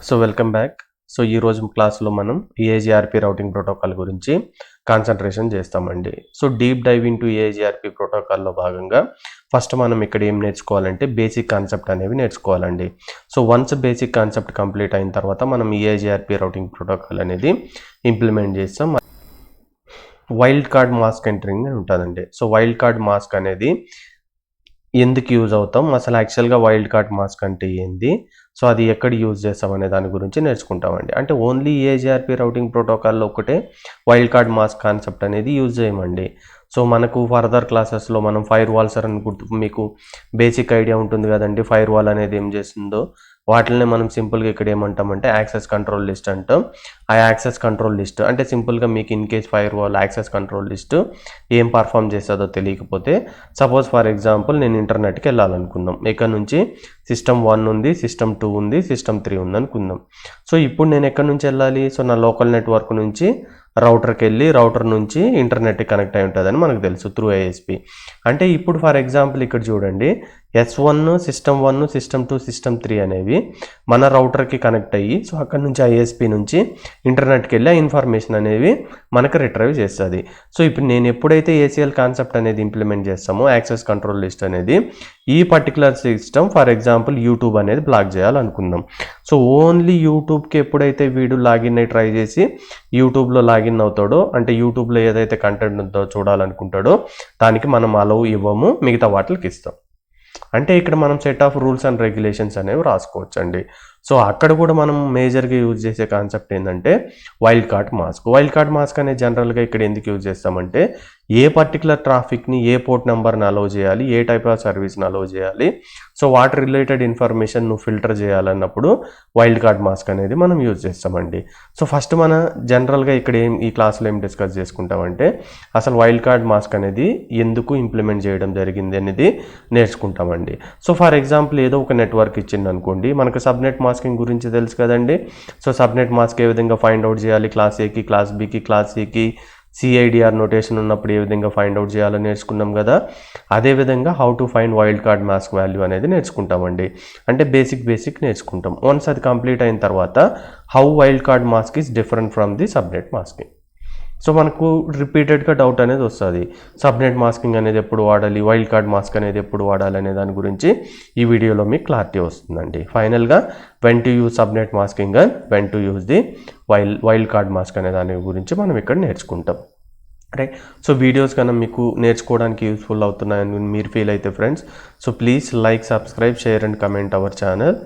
So welcome back. So ఈ రోజు క్లాస్లో మనం ఏజీఆర్పి రౌటింగ్ ప్రోటోకాల్ గురించి కాన్సన్ట్రేషన్ చేస్తామండి. సో డీప్ డైవ్ ఇంటూ ఏజీఆర్పి ప్రోటోకాల్లో భాగంగా ఫస్ట్ మనం ఇక్కడ ఏం నేర్చుకోవాలంటే బేసిక్ కాన్సెప్ట్ అనేవి నేర్చుకోవాలండి. So once basic concept complete అయిన తర్వాత మనం ఏజీఆర్పి రౌటింగ్ ప్రోటోకాల్ అనేది ఇంప్లిమెంట్ చేస్తాం. వైల్డ్ కార్డ్ మాస్క్ ఎంటరింగ్ అని ఉంటుందండి. సో వైల్డ్ కార్డ్ మాస్క్ అనేది ఎందుకు యూజ్ అవుతాం, అసలు యాక్చువల్గా వైల్డ్ కార్డ్ మాస్క్ అంటే ఏంది, సో అది ఎక్కడ యూజ్ చేస్తాం అనే దాని గురించి నేర్చుకుంటామండి. అంటే ఓన్లీ ఏజీఆర్పి రౌటింగ్ ప్రోటోకాల్లో ఒకటే వైల్డ్ కార్డ్ మాస్క్ కాన్సెప్ట్ అనేది యూజ్ చేయమండి. సో మనకు ఫర్దర్ క్లాసెస్లో మనం ఫైర్ వాల్స్ అని మీకు బేసిక్ ఐడియా ఉంటుంది కదండి. ఫైర్ వాల్ అనేది ఏం చేస్తుందో వాటిని మనం సింపుల్గా ఇక్కడ ఏమంటామంటే యాక్సెస్ కంట్రోల్ లిస్ట్ అంటాం. ఆ యాక్సెస్ కంట్రోల్ లిస్ట్ అంటే సింపుల్గా మీకు in case fire wall access control list ఏం పర్ఫామ్ చేస్తుందో తెలియకపోతే, సపోజ్ ఫర్ ఎగ్జాంపుల్ నేను ఇంటర్నెట్కి వెళ్ళాలనుకుందాం. ఇక్కడ నుంచి సిస్టమ్ 1 ఉంది, సిస్టమ్ 2 ఉంది, సిస్టమ్ 3 ఉంది అనుకుందాం. సో ఇప్పుడు నేను ఎక్కడి నుంచి వెళ్ళాలి, సో నా లోకల్ నెట్వర్క్ నుంచి రౌటర్కి వెళ్ళి రౌటర్ నుంచి ఇంటర్నెట్కి కనెక్ట్ అయి ఉంటుందని మనకు తెలుసు త్రూ ఐఎస్పి. అంటే ఇప్పుడు ఫర్ ఎగ్జాంపుల్ ఇక్కడ చూడండి, S1 సిస్టమ్ 1 సిస్టమ్ 2 సిస్టమ్ 3 అనేవి మన రౌటర్కి కనెక్ట్ అయ్యి సో అక్కడ నుంచి ఐఎస్పి నుంచి ఇంటర్నెట్కి వెళ్ళి ఆ ఇన్ఫర్మేషన్ అనేవి మనకు రిట్రైవ్ చేస్తుంది. సో ఇప్పుడు నేను ఎప్పుడైతే ఏసీఎల్ కాన్సెప్ట్ అనేది ఇంప్లిమెంట్ చేస్తామో యాక్సెస్ కంట్రోల్ లిస్ట్ అనేది ఈ particular system for example YouTube అనేది బ్లాక్ చేయాలనుకుందాం. సో ఓన్లీ యూట్యూబ్కి ఎప్పుడైతే వీడు లాగిన్ అయి ట్రై చేసి యూట్యూబ్లో లాగిన్ అవుతాడో, అంటే యూట్యూబ్లో ఏదైతే కంటెంట్ ఉందో చూడాలనుకుంటాడో దానికి మనం అలౌ ఇవ్వము, మిగతా వాటికి ఇస్తాం. అంటే ఇక్కడ మనం set of rules and regulations అనేవి రాసుకోవచ్చు అండి. సో అక్కడ కూడా మనం మేజర్గా యూజ్ చేసే కాన్సెప్ట్ ఏంటంటే wild card mask. Wild card mask అనేది జనరల్గా ఇక్కడ ఎందుకు యూజ్ చేస్తామంటే ఏ పర్టికులర్ ట్రాఫిక్ని ఏ పోర్ట్ నెంబర్ని అలౌ చేయాలి, ఏ టైప్ ఆఫ్ సర్వీస్ని అలౌ చేయాలి, సో వాటి రిలేటెడ్ ఇన్ఫర్మేషన్ నువ్వు ఫిల్టర్ చేయాలన్నప్పుడు వైల్డ్ కార్డ్ మాస్క్ అనేది మనం యూజ్ చేస్తామండి. సో ఫస్ట్ మన జనరల్గా ఇక్కడ ఈ క్లాస్లో ఏం డిస్కస్ చేసుకుంటామంటే అసలు వైల్డ్ కార్డ్ మాస్క్ అనేది ఎందుకు ఇంప్లిమెంట్ చేయడం జరిగింది అనేది నేర్చుకుంటామండి. సో ఫర్ ఎగ్జాంపుల్ ఏదో ఒక నెట్వర్క్ ఇచ్చింది అనుకోండి, మనకు సబ్నెట్ మాస్కింగ్ గురించి తెలుసు కదండి. సో సబ్నెట్ మాస్క్ ఏ విధంగా ఫైండ్ అవుట్ చేయాలి, క్లాస్ ఏకి, క్లాస్ బికి, క్లాస్ సికి సిఐడిఆర్ నోటేషన్ ఉన్నప్పుడు ఏ విధంగా ఫైండ్ అవుట్ చేయాలో నేర్చుకున్నాం కదా. అదేవిధంగా how to find wild card mask value అనేది నేర్చుకుంటామండి. అంటే బేసిక్ నేర్చుకుంటాం. వన్స్ అది కంప్లీట్ అయిన తర్వాత how wild card mask is different from the subnet masking. So మనకు రిపీటెడ్గా డౌట్ అనేది వస్తుంది, సబ్నెట్ మాస్కింగ్ అనేది ఎప్పుడు వాడాలి, వైల్డ్ కార్డ్ మాస్క్ అనేది ఎప్పుడు వాడాలి అనే దాని గురించి ఈ వీడియోలో మీకు క్లారిటీ వస్తుందండి. ఫైనల్గా when to use subnet masking and when to use the wild card mask అనే దాని గురించి మనం ఇక్కడ నేర్చుకుంటాం. రైట్. సో వీడియోస్ కన్నా మీకు నేర్చుకోవడానికి యూస్ఫుల్ అవుతున్నాయని మీరు ఫీల్ అయితే friends, so please like, subscribe, share and comment our channel.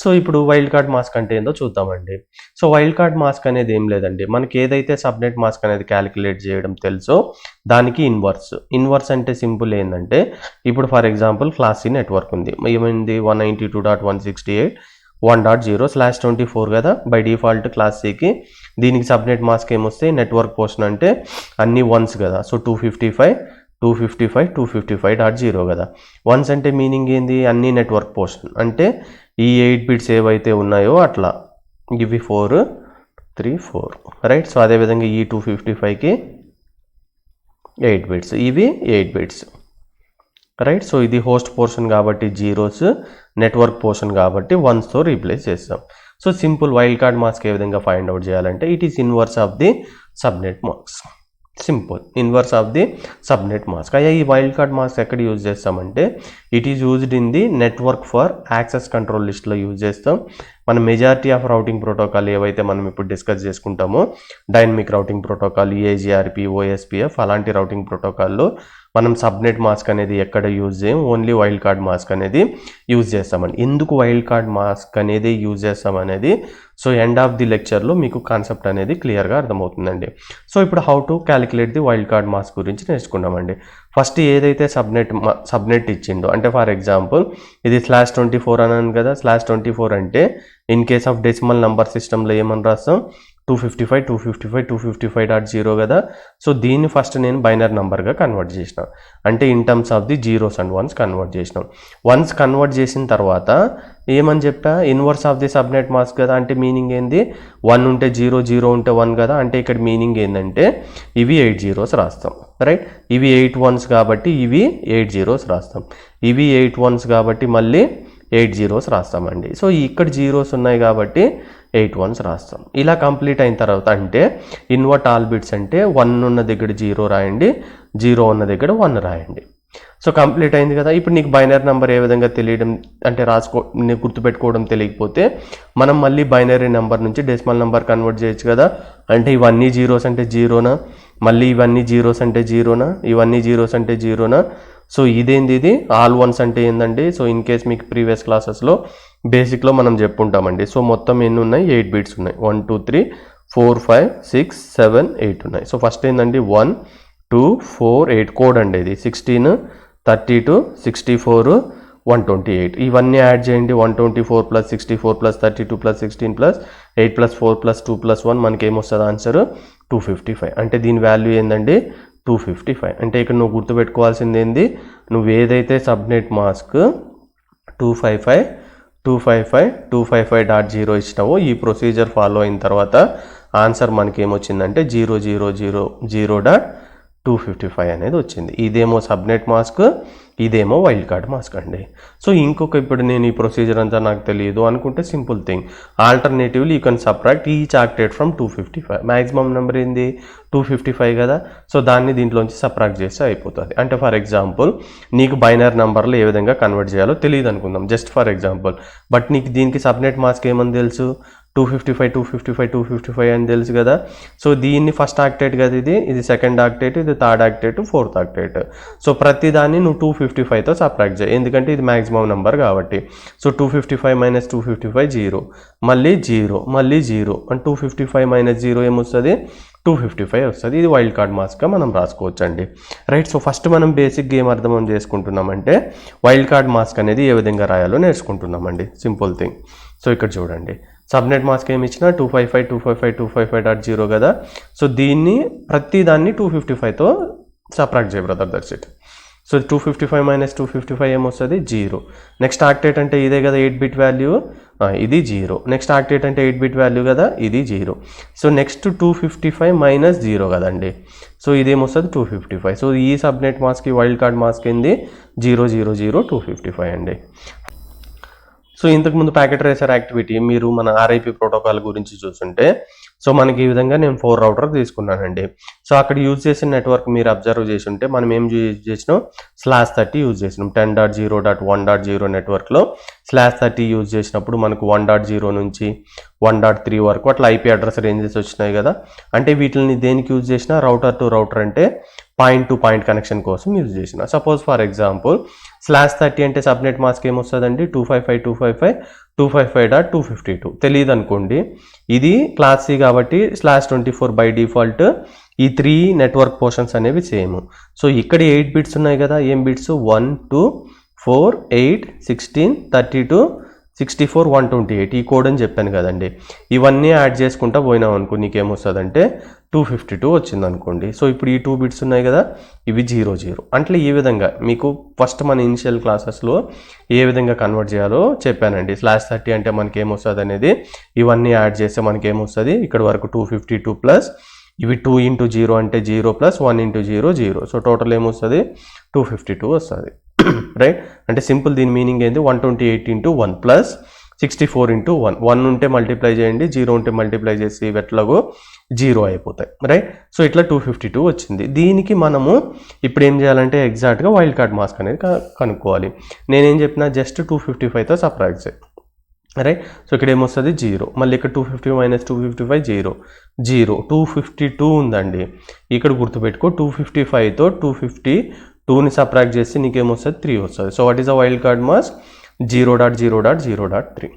So ఇప్పుడు వైల్డ్ కార్డ్ మాస్క్ అంటే ఏందో చూద్దామండి. సో వైల్డ్ కార్డ్ మాస్క్ అనేది ఏం లేదండి, మనకి ఏదైతే సబ్నెట్ మాస్క్ అనేది క్యాలిక్యులేట్ చేయడం తెలుసో దానికి ఇన్వర్స్ అంటే సింపుల్ ఏంటంటే, ఇప్పుడు for example class C network ఉంది, ఏమైంది 192.168.1.0/24 కదా బై డిఫాల్ట్ క్లాస్ సికి. దీనికి సబ్నెట్ మాస్క్ ఏమొస్తాయి, నెట్వర్క్ పోర్షన్ అంటే అన్ని వన్స్ కదా. సో 255.255.0 కదా. వన్స్ అంటే మీనింగ్ ఏంది, అన్ని నెట్వర్క్ పోర్షన్ అంటే ఈ 8 బిట్స్ ఏవైతే ఉన్నాయో అట్లా ఇవి 4, 3, 4 రైట్. సో అదేవిధంగా ఈ 255కి 8 బిట్స్, ఇవి 8 బిట్స్ రైట్. సో ఇది హోస్ట్ పోర్షన్ కాబట్టి జీరోస్, నెట్వర్క్ పోర్షన్ కాబట్టి వన్స్తో రీప్లేస్ చేస్తాం. So simple wild card mask ఏ విధంగా ఫైండ్ అవుట్ చేయాలంటే it is inverse of the subnet mask. Simple inverse of the subnet mask. అయ్యా ఈ వైల్డ్ కార్డ్ మాస్క్ ఎక్కడ యూజ్ చేస్తామంటే it is used in the network for access control లిస్ట్లో use చేస్తాం. మన మెజారిటీ ఆఫ్ రౌటింగ్ ప్రోటోకాల్ ఏవైతే మనం ఇప్పుడు డిస్కస్ చేసుకుంటామో డైనమిక్ రౌటింగ్ ప్రోటోకాల్, ఏజీఆర్పి, ఓఎస్పిఎఫ్ అలాంటి రౌటింగ్ ప్రోటోకాల్లో మనం సబ్నెట్ మాస్క్ అనేది ఎక్కడ యూజ్ చేయం, ఓన్లీ వైల్డ్ కార్డ్ మాస్క్ అనేది యూజ్ చేస్తామండి. ఎందుకు వైల్డ్ కార్డ్ మాస్క్ అనేది యూజ్ చేస్తామనేది సో ఎండ్ ఆఫ్ ది లెక్చర్లో మీకు కాన్సెప్ట్ అనేది క్లియర్గా అర్థమవుతుందండి. సో ఇప్పుడు how to calculate the wild card mask గురించి నేర్చుకున్నామండి. ఫస్ట్ ఏదైతే సబ్నెట్ ఇచ్చిండో, అంటే ఫర్ ఎగ్జాంపుల్ ఇది /24 అన్నాను కదా. /24 అంటే in case of decimal number సిస్టంలో ఏమని రాస్తాం, 255.0 కదా. సో దీన్ని ఫస్ట్ నేను బైనరీ నెంబర్గా కన్వర్ట్ చేసిన, అంటే in terms of the zeros and once convert చేసినాం. వన్స్ కన్వర్ట్ చేసిన తర్వాత ఏమని చెప్పా, inverse of the subnet mask కదా, అంటే మీనింగ్ ఏంది, 1 ఉంటే 0, 0 ఉంటే 1 కదా. అంటే ఇక్కడ మీనింగ్ ఏంటంటే ఇవి 8 జీరోస్ రాస్తాం, రైట్. ఇవి 8 వన్స్ కాబట్టి ఇవి 8 జీరోస్ రాస్తాం, ఇవి 8 వన్స్ కాబట్టి మళ్ళీ 8 జీరోస్ రాస్తామండి. సో ఇక్కడ జీరోస్ ఉన్నాయి కాబట్టి 8 వన్స్ రాస్తాం. ఇలా కంప్లీట్ అయిన తర్వాత అంటే ఇన్వర్ట్ ఆల్ బిట్స్ అంటే 1 ఉన్న దగ్గర 0 రాయండి, 0 ఉన్న దగ్గర 1 రాయండి. సో కంప్లీట్ అయింది కదా. ఇప్పుడు నీకు బైనరీ నెంబర్ ఏ విధంగా తెలియడం అంటే గుర్తుపెట్టుకోవడం తెలియకపోతే మనం మళ్ళీ బైనరీ నెంబర్ నుంచి డెసిమల్ నెంబర్ కన్వర్ట్ చేయొచ్చు కదా. అంటే ఇవన్నీ జీరోస్ అంటే జీరోనా, మళ్ళీ ఇవన్నీ జీరోస్ అంటే జీరోనా, ఇవన్నీ జీరోస్ అంటే జీరోనా. సో ఇదేంది, ఇది ఆల్ వన్స్ అంటే ఏందండి. సో ఇన్ కేస్ మీకు ప్రీవియస్ క్లాసెస్లో బేసిక్లో మనం చెప్పుంటామండి. సో మొత్తం ఎన్ని ఉన్నాయి, 8 బిట్స్ ఉన్నాయి. 1 2 3 4 5 6 7 8 ఉన్నాయి. సో ఫస్ట్ ఏంటండి 1 2 4 8 కోడ్ అండి, ఇది 16 32 64 128. ఇవన్నీ యాడ్ చేయండి. 124 + 64 + 32 + 16 + 8 + 4 + 2 + 1 మనకి ఏమొస్తుంది ఆన్సర్ 255. అంటే దీని వాల్యూ ఏందండి 255. అంటే ఇక్కడ నువ్వు గుర్తుపెట్టుకోవాల్సింది ఏంది, నువ్వు ఏదైతే సబ్నెట్ మాస్క్ 255.0 ఇచ్చినావో ఈ ప్రొసీజర్ ఫాలో అయిన తర్వాత ఆన్సర్ మనకి ఏమొచ్చిందంటే 0000.255 అనేది వచ్చింది. ఇదేమో సబ్నెట్ మాస్క్, ఇదేమో వైల్డ్ కార్డ్ మాస్క్ అండి. సో ఇంకొక ఇప్పుడు నేను ఈ ప్రొసీజర్ అంతా నాకు తెలియదు అనుకుంటే simple thing, alternatively you can subtract each octet from 255. Maximum number ఏంది 255 కదా. సో దాన్ని దీంట్లోంచి సబ్ట్రాక్ట్ చేస్తే అయిపోతుంది. అంటే ఫర్ ఎగ్జాంపుల్ నీకు బైనరీ నెంబర్లు ఏ విధంగా కన్వర్ట్ చేయాలో తెలియదు అనుకుందాం, జస్ట్ ఫర్ ఎగ్జాంపుల్. బట్ నీకు దీనికి సబ్నెట్ మాస్క్ ఏమని తెలుసు, 255 అని తెలుసు కదా. సో దీన్ని ఫస్ట్ ఆక్టేట్ కదా, ఇది సెకండ్ ఆక్టేట్, ఇది third octet, fourth octet. So ప్రతిదాన్ని నువ్వు 255తో సబ్ట్రాక్ట్ చేయి, ఎందుకంటే ఇది మ్యాక్సిమం నెంబర్ కాబట్టి. సో 255 - 255 0, మళ్ళీ 0, మళ్ళీ 0, అండ్ 255 - 0 ఏమొస్తుంది 255 వస్తుంది. ఇది వైల్డ్ కార్డ్ మాస్క్గా మనం రాసుకోవచ్చు అండి, రైట్. సో ఫస్ట్ మనం బేసిక్ గేమ్ అర్థం చేసుకుంటున్నామంటే వైల్డ్ కార్డ్ మాస్క్ అనేది ఏ విధంగా రాయాలో నేర్చుకుంటున్నామండి, సింపుల్ థింగ్. సో ఇక్కడ చూడండి, సబ్నెట్ మాస్క్ ఏమి ఇచ్చినా 255.255.255 కదా. సో దీన్ని ప్రతిదాన్ని 255తో సబ్ట్రాక్ట్ చేయ బ్రదర్, దట్స్ ఇట్. సో 255 - 255 ఏమొస్తుంది 0. నెక్స్ట్ ఆక్టేట్ అంటే ఇదే కదా 8 బిట్ వాల్యూ, ఇది 0. నెక్స్ట్ ఆక్టేట్ అంటే 8 బిట్ వాల్యూ కదా, ఇది 0. సో నెక్స్ట్ 255 - 0 కదండి. సో ఇదేమొస్తుంది 255. సో ఈ subnet mask wild card mask ఏంది 000255 అండి. సో ఇంతకుముందు ప్యాకెట్ ట్రేసర్ యాక్టివిటీ మీరు మన RIP ప్రోటోకాల్ గురించి చూస్తుంటే, సో మనకి ఈ విధంగా నేను 4 రౌటర్ తీసుకున్నానండి. సో అక్కడ యూజ్ చేసిన నెట్వర్క్ మీరు అబ్జర్వ్ చేసి ఉంటే మనం ఏం యూజ్ చేసినాం, /30 యూజ్ చేసినాం. 10.0.1.0 నెట్వర్క్లో /30 యూజ్ చేసినప్పుడు మనకు 1.0 నుంచి 1.3 వరకు అట్లా IP అడ్రస్ రేంజెస్ వచ్చినాయి కదా. అంటే వీటిని దేనికి యూజ్ చేసినా, రౌటర్ టు రౌటర్ అంటే పాయింట్ టు పాయింట్ కనెక్షన్ కోసం యూజ్ చేసిన. సపోజ్ ఫర్ ఎగ్జాంపుల్ /30 అంటే సబ్నెట్ మాస్క్ ఏమొస్తుందండి 255.255.252 తెలియదు అనుకోండి. ఇది క్లాస్ C కాబట్టి /24 బై డిఫాల్ట్. ఈ 3 నెట్వర్క్ పోర్షన్స్ అనేవి సేమ్. సో ఇక్కడ 8 బిట్స్ ఉన్నాయి కదా, ఏం బిట్స్ 1 2 4 8 16 32 64 128 ఈ కోడ్ అని చెప్పాను కదండి. ఇవన్నీ యాడ్ చేసుకుంటా పోయినాం అనుకో, నీకేమొస్తుందంటే 252 వచ్చింది అనుకోండి. సో ఇప్పుడు ఈ 2 బిట్స్ ఉన్నాయి కదా, ఇవి 00. అంటే ఈ విధంగా మీకు ఫస్ట్ మన ఇనిషియల్ క్లాసెస్లో ఏ విధంగా కన్వర్ట్ చేయాలో చెప్పానండి. /30 అంటే మనకి ఏమొస్తుంది అనేది ఇవన్నీ యాడ్ చేస్తే మనకి ఏమొస్తుంది, ఇక్కడ వరకు 252 ప్లస్ ఇవి 2 × 0 అంటే 0 ప్లస్ 1 × 0 0. సో టోటల్ ఏమొస్తుంది 252 వస్తుంది, రైట్. అంటే సింపుల్ దీని మీనింగ్ ఏంది 128 × 1 ప్లస్ 64 × 1. 1 ఉంటే మల్టిప్లై చేయండి, 0 ఉంటే మల్టిప్లై చేసి ఎట్లాగో 0 అయిపోతాయి, రైట్. సో ఇట్లా 252 వచ్చింది. దీనికి మనము ఇప్పుడు ఏం చేయాలంటే ఎగ్జాక్ట్గా వైల్డ్ కార్డ్ మాస్క్ అనేది కనుక్కోవాలి. నేనేం చెప్పినా జస్ట్ 255తో సబ్ట్రాక్ట్ చేయి, రైట్. సో ఇక్కడ ఏమొస్తుంది 0, మళ్ళీ ఇక్కడ 250 - 255 0 0 252 ఉందండి. ఇక్కడ గుర్తుపెట్టుకో 255తో 252ని సబ్ట్రాక్ట్ చేసి నీకేమొస్తుంది 3 వస్తుంది. So what is a wild card mask 0.0.0.3.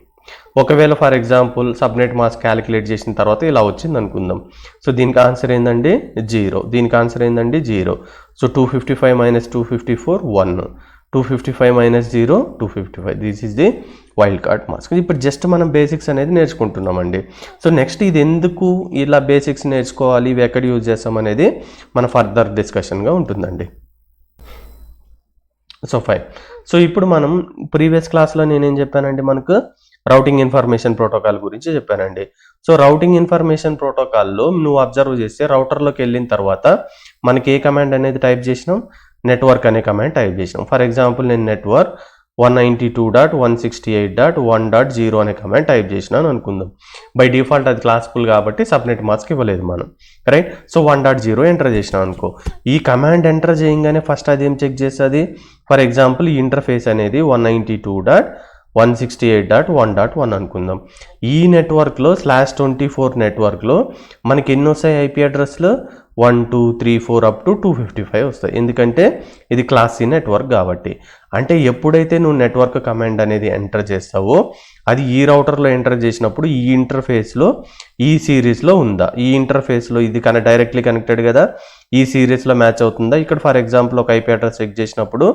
ఒకవేళ for example subnet mask calculate చేసిన తర్వాత ఇలా వచ్చింది అనుకుందాం. సో దీనికి ఆన్సర్ ఏందండి 0, దీనికి ఆన్సర్ ఏందండి 0. So 255 - 254 1, 255 minus 0 255. This is the wild card mask. ఇప్పుడు జస్ట్ మనం బేసిక్స్ అనేది నేర్చుకుంటున్నామండి. సో నెక్స్ట్ ఇది ఎందుకు ఇలా బేసిక్స్ నేర్చుకోవాలి, ఇవి ఎక్కడ యూజ్ చేస్తాం అనేది మన ఫర్దర్ డిస్కషన్గా ఉంటుందండి. So fine. సో ఇప్పుడు మనం ప్రీవియస్ క్లాస్లో నేనేం చెప్పానండి, మనకు రౌటింగ్ ఇన్ఫర్మేషన్ ప్రోటోకాల్ గురించి చెప్పానండి. సో రౌటింగ్ ఇన్ఫర్మేషన్ ప్రోటోకాల్లో నువ్వు అబ్జర్వ్ చేస్తే రౌటర్లోకి వెళ్ళిన తర్వాత మనకి ఏ కమాండ్ అనేది టైప్ చేసినాం, నెట్వర్క్ అనే కమాండ్ టైప్ చేసినాం. ఫర్ ఎగ్జాంపుల్ నేను నెట్వర్క్ 192.168.1.0 అనే కమాండ్ టైప్ చేసినాను అనుకుందాం. బై డిఫాల్ట్ అది క్లాసిఫుల్ కాబట్టి సబ్నెట్ మాస్క్ ఇవ్వలేదు మనం, రైట్. సో 1.0 ఎంటర్ చేసినాం అనుకో. ఈ కమాండ్ ఎంటర్ చేయగానే ఫస్ట్ అది ఏం చెక్ చేస్తుంది, ఫర్ ఎగ్జాంపుల్ ఈ ఇంటర్ఫేస్ అనేది 192.168.1.1 అనుకుందాం. ఈ నెట్వర్క్లో /24 నెట్వర్క్లో మనకి ఎన్ని వస్తాయి ఐపీ అడ్రస్లు, 1 2 3 4 అప్ టు 255 వస్తాయి. ఎందుకంటే ఇది క్లాస్ సి నెట్వర్క్ కాబట్టి. అంటే ఎప్పుడైతే నువ్వు నెట్వర్క్ కమాండ్ అనేది ఎంటర్ చేస్తావో అది ఈ రౌటర్లో ఎంటర్ చేసినప్పుడు ఈ ఇంటర్ఫేస్లో ఈ సిరీస్లో ఉందా, ఈ ఇంటర్ఫేస్లో ఇది డైరెక్ట్లీ కనెక్టెడ్ కదా, ఈ సిరీస్లో మ్యాచ్ అవుతుందా. ఇక్కడ ఫర్ ఎగ్జాంపుల్ ఒక ఐపీ అడ్రస్ చెక్ చేసినప్పుడు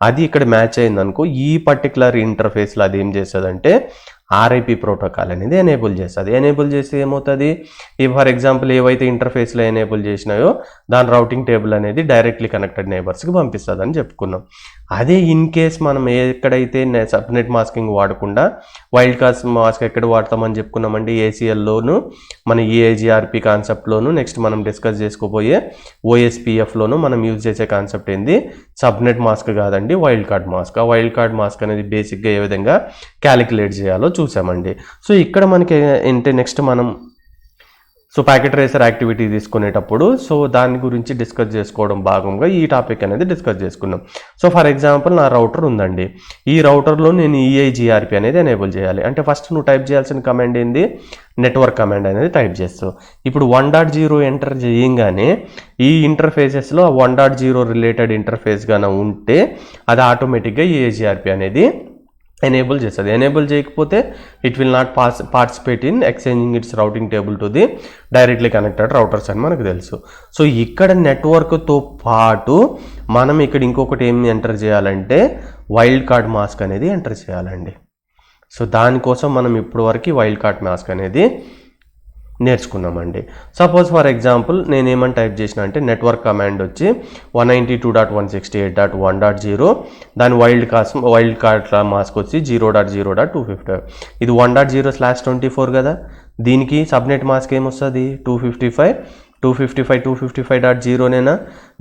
అది ఇక్కడ మ్యాచ్ అయింది అనుకో, ఈ పర్టికులర్ ఇంటర్ఫేస్లో అది ఏం చేస్తుందంటే ఆర్ఐపి ప్రోటోకాల్ అనేది ఎనేబుల్ చేస్తుంది. ఎనేబుల్ చేస్తే ఏమవుతుంది, ఈ ఫర్ ఎగ్జాంపుల్ ఏవైతే ఇంటర్ఫేస్లో ఎనేబుల్ చేసినాయో దాని రౌటింగ్ టేబుల్ అనేది డైరెక్ట్లీ కనెక్టెడ్ నైబర్స్కి పంపిస్తుంది అని చెప్పుకున్నాం. అదే ఇన్ కేస్ మనం ఎక్కడైతే సబ్నెట్ మాస్కింగ్ వాడకుండా వైల్డ్ కార్డ్ మాస్క్ ఎక్కడ వాడతామని చెప్పుకున్నామండి, ఏసీఎల్లోను మన ఈఏజీఆర్పి కాన్సెప్ట్లోను, నెక్స్ట్ మనం డిస్కస్ చేసుకోబోయే ఓఎస్పిఎఫ్లోను మనం యూజ్ చేసే కాన్సెప్ట్ ఏంది, సబ్నెట్ మాస్క్ కాదండి, వైల్డ్ కార్డ్ మాస్క్. ఆ వైల్డ్ కార్డ్ మాస్క్ అనేది బేసిక్గా ఏ విధంగా క్యాలిక్యులేట్ చేయాలో చూసామండి. సో ఇక్కడ మనకి ఏంటంటే నెక్స్ట్ మనం ప్యాకెట్ ట్రేసర్ యాక్టివిటీ తీసుకునేటప్పుడు దాని గురించి డిస్కస్ చేసుకోవడం భాగంగా ఈ టాపిక్ అనేది డిస్కస్ చేసుకున్నాం. సో ఫర్ ఎగ్జాంపుల్ నా రౌటర్ ఉందండి, ఈ రౌటర్లో నేను ఈఐజీఆర్పి అనేది ఎనేబుల్ చేయాలి. అంటే ఫస్ట్ నువ్వు టైప్ చేయాల్సిన కమాండ్ ఏంది, నెట్వర్క్ కమాండ్ అనేది టైప్ చేస్తావు. ఇప్పుడు 1.0 ఎంటర్ చేయంగానే ఈ ఇంటర్ఫేసెస్లో 1.0 రిలేటెడ్ ఇంటర్ఫేస్ గానే ఉంటే అది ఆటోమేటిక్గా ఈఐజీఆర్పి అనేది ఎనేబుల్ చేస్తుంది. ఎనేబుల్ చేయకపోతే it will not participate in exchanging it's routing table to the directly connected routers అని మనకు తెలుసు. సో ఇక్కడ నెట్వర్క్తో పాటు మనం ఇక్కడ ఇంకొకటి ఏం ఎంటర్ చేయాలంటే వైల్డ్ కార్డ్ మాస్క్ అనేది ఎంటర్ చేయాలండి. సో దానికోసం మనం ఇప్పుడు వరకు వైల్డ్ కార్డ్ మాస్క్ అనేది నేర్చుకున్నామండి. సపోజ్ ఫర్ ఎగ్జాంపుల్ నేను ఏమని టైప్ చేసిన అంటే నెట్వర్క్ కమాండ్ వచ్చి 192.168.1.0 దాని వైల్డ్ కార్డ్ మాస్క్ వచ్చి 0.0.255. ఇది 1.0/24 కదా, దీనికి సబ్నెట్ మాస్క్ ఏమొస్తుంది 255.255.0నేనా.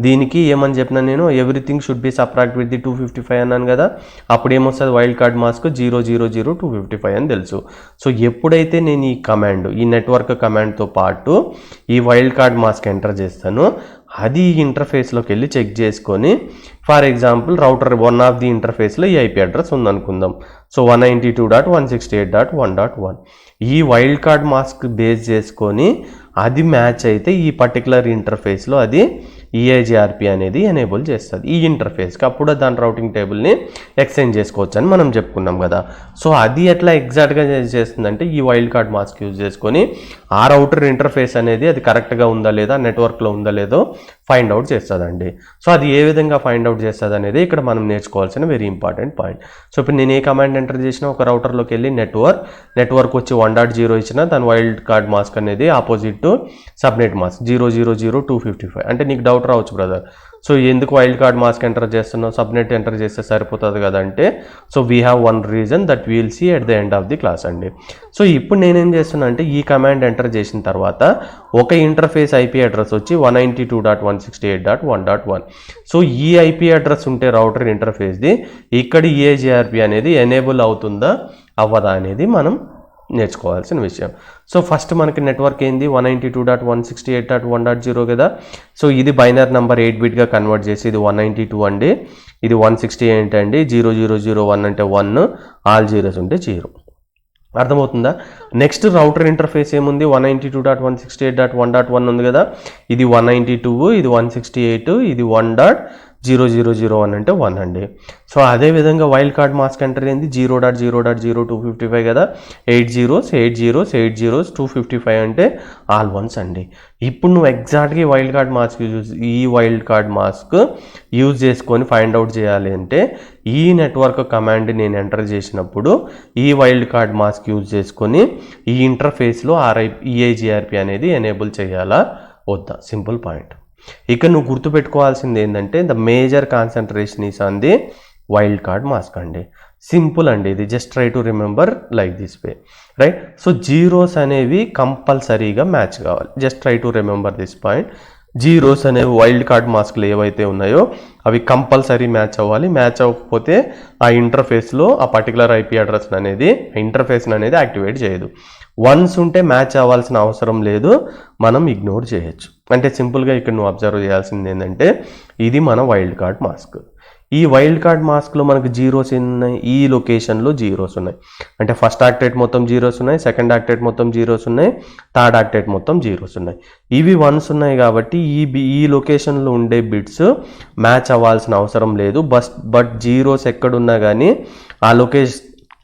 దీనికి ఏమని చెప్పినా నేను everything should be subtract with the 255 అన్నాను కదా, అప్పుడు ఏమొస్తుంది వైల్డ్ కార్డ్ మాస్క్ 0.0.0.255 అని తెలుసు. సో ఎప్పుడైతే నేను ఈ నెట్వర్క్ కమాండ్తో పాటు ఈ వైల్డ్ కార్డ్ మాస్క్ ఎంటర్ చేస్తానో అది ఈ ఇంటర్ఫేస్లోకి వెళ్ళి చెక్ చేసుకొని for example router one of the ఇంటర్ఫేస్లో ఈ ఐపీ అడ్రస్ ఉందనుకుందాం. సో 192.168.1.1 ఈ వైల్డ్ కార్డ్ మాస్క్ బేస్ చేసుకొని అది మ్యాచ్ అయితే ఈ పర్టికులర్ ఇంటర్ఫేస్లో అది ఈఐజీఆర్పి అనేది ఎనేబుల్ చేస్తుంది ఈ ఇంటర్ఫేస్కి. అప్పుడు దాని రౌటింగ్ టేబుల్ని ఎక్స్చేంజ్ చేసుకోవచ్చు అని మనం చెప్పుకున్నాం కదా. సో అది ఎట్లా ఎగ్జాక్ట్గా చేస్తుందంటే ఈ వైల్డ్ కార్డ్ మాస్క్ యూజ్ చేసుకొని ఆ రౌటర్ ఇంటర్ఫేస్ అనేది అది కరెక్ట్గా ఉందా లేదా, నెట్వర్క్లో ఉందా లేదో ఫైండ్ అవుట్ చేస్తుందండి. సో అది ఏ విధంగా ఫైండ్ అవుట్ చేస్తుంది అనేది ఇక్కడ మనం నేర్చుకోవాల్సిన వెరీ ఇంపార్టెంట్ పాయింట్. సో ఇప్పుడు నేను ఏ కమాండ్ ఎంటర్ చేసినా ఒక రౌటర్లోకి వెళ్ళి నెట్వర్క్ వచ్చి 1.0 ఇచ్చిన దాని వైల్డ్ కార్డ్ మాస్క్ అనేది ఆపోజిట్ టు సబ్నెట్ మాస్క్ 0.0.0.255. అంటే నీకు డౌట్ రావచ్చు బ్రదర్, సో ఎందుకు వైల్డ్ కార్డ్ మాస్క్ ఎంటర్ చేస్తున్నావు, సబ్నెట్ ఎంటర్ చేస్తే సరిపోతుంది కదా అంటే, so we have one reason that we'll see at the end of the class అండి. సో ఇప్పుడు నేనేం చేస్తున్నా అంటే ఈ కమాండ్ ఎంటర్ చేసిన తర్వాత ఒక ఇంటర్ఫేస్ ఐపీ అడ్రస్ వచ్చి 192.168.1.1. సో ఈ ఐపీ అడ్రస్ ఉంటే రౌటర్ ఇంటర్ఫేస్ది ఇక్కడ ఈఐజీఆర్పి అనేది ఎనేబుల్ అవుతుందా అవ్వదా అనేది మనం నేర్చుకోవాల్సిన విషయం. సో ఫస్ట్ మనకి నెట్వర్క్ ఏంది 192.168.1.0 కదా. సో ఇది బైనరీ నెంబర్ 8 బిట్గా కన్వర్ట్ చేసి ఇది 192 అండి, ఇది 168 అండి, 0001 అంటే 1, ఆల్ జీరోస్ ఉంటే 0. అర్థమవుతుందా. నెక్స్ట్ రౌటర్ ఇంటర్ఫేస్ ఏముంది 192.168.1.1 ఉంది కదా, ఇది 192, ఇది 168, ఇది 1.0 0001 అంటే 1 అండి. సో అదేవిధంగా వైల్డ్ కార్డ్ మాస్క్ ఎంటర్ ఏంది 0.0.0255 కదా, 8 zeros 8 zeros 8 zeros 255 అంటే ఆల్ వన్స్ అండి. ఇప్పుడు నువ్వు ఎగ్జాక్ట్గా ఈ వైల్డ్ కార్డ్ మాస్క్ యూజ్ చేసుకొని ఫైండ్ అవుట్ చేయాలి అంటే ఈ నెట్వర్క్ కమాండ్ నేను ఎంటర్ చేసినప్పుడు ఈ వైల్డ్ కార్డ్ మాస్క్ యూజ్ చేసుకొని ఈ ఇంటర్ఫేస్లో EIGRP అనేది ఎనేబుల్ చేయాలా వద్దా, సింపుల్ పాయింట్. ఇక నువ్వు గుర్తుపెట్టుకోవాల్సింది ఏంటంటే the major concentration is on the wild card mask అండి. సింపుల్ అండి ఇది, just try to remember like this way, right. So zeros అనేవి కంపల్సరీగా మ్యాచ్ కావాలి. Just try to remember this point. Zeros అనేవి వైల్డ్ కార్డ్ మాస్క్లు ఏవైతే ఉన్నాయో అవి కంపల్సరీ మ్యాచ్ అవ్వాలి. మ్యాచ్ అవ్వకపోతే ఆ ఇంటర్ఫేస్లో ఆ పర్టికులర్ IP అడ్రస్ అనేది ఇంటర్ఫేస్ అనేది యాక్టివేట్ చేయదు. వన్స్ ఉంటే మ్యాచ్ అవ్వాల్సిన అవసరం లేదు, మనం ఇగ్నోర్ చేయొచ్చు. అంటే సింపుల్గా ఇక్కడ నువ్వు అబ్జర్వ్ చేయాల్సింది ఏంటంటే ఇది మన వైల్డ్ కార్డ్ మాస్క్. ఈ వైల్డ్ కార్డ్ మాస్క్లో మనకు జీరోస్ ఉన్నాయి, ఈ లొకేషన్లో జీరోస్ ఉన్నాయి. అంటే ఫస్ట్ ఆక్టేట్ మొత్తం జీరోస్ ఉన్నాయి, సెకండ్ ఆక్టేట్ మొత్తం జీరోస్ ఉన్నాయి, థర్డ్ ఆక్టేట్ మొత్తం జీరోస్ ఉన్నాయి. ఇవి వన్స్ ఉన్నాయి కాబట్టి ఈ లొకేషన్లో ఉండే బిట్స్ మ్యాచ్ అవ్వాల్సిన అవసరం లేదు. బట్ జీరోస్ ఎక్కడున్నా కానీ ఆ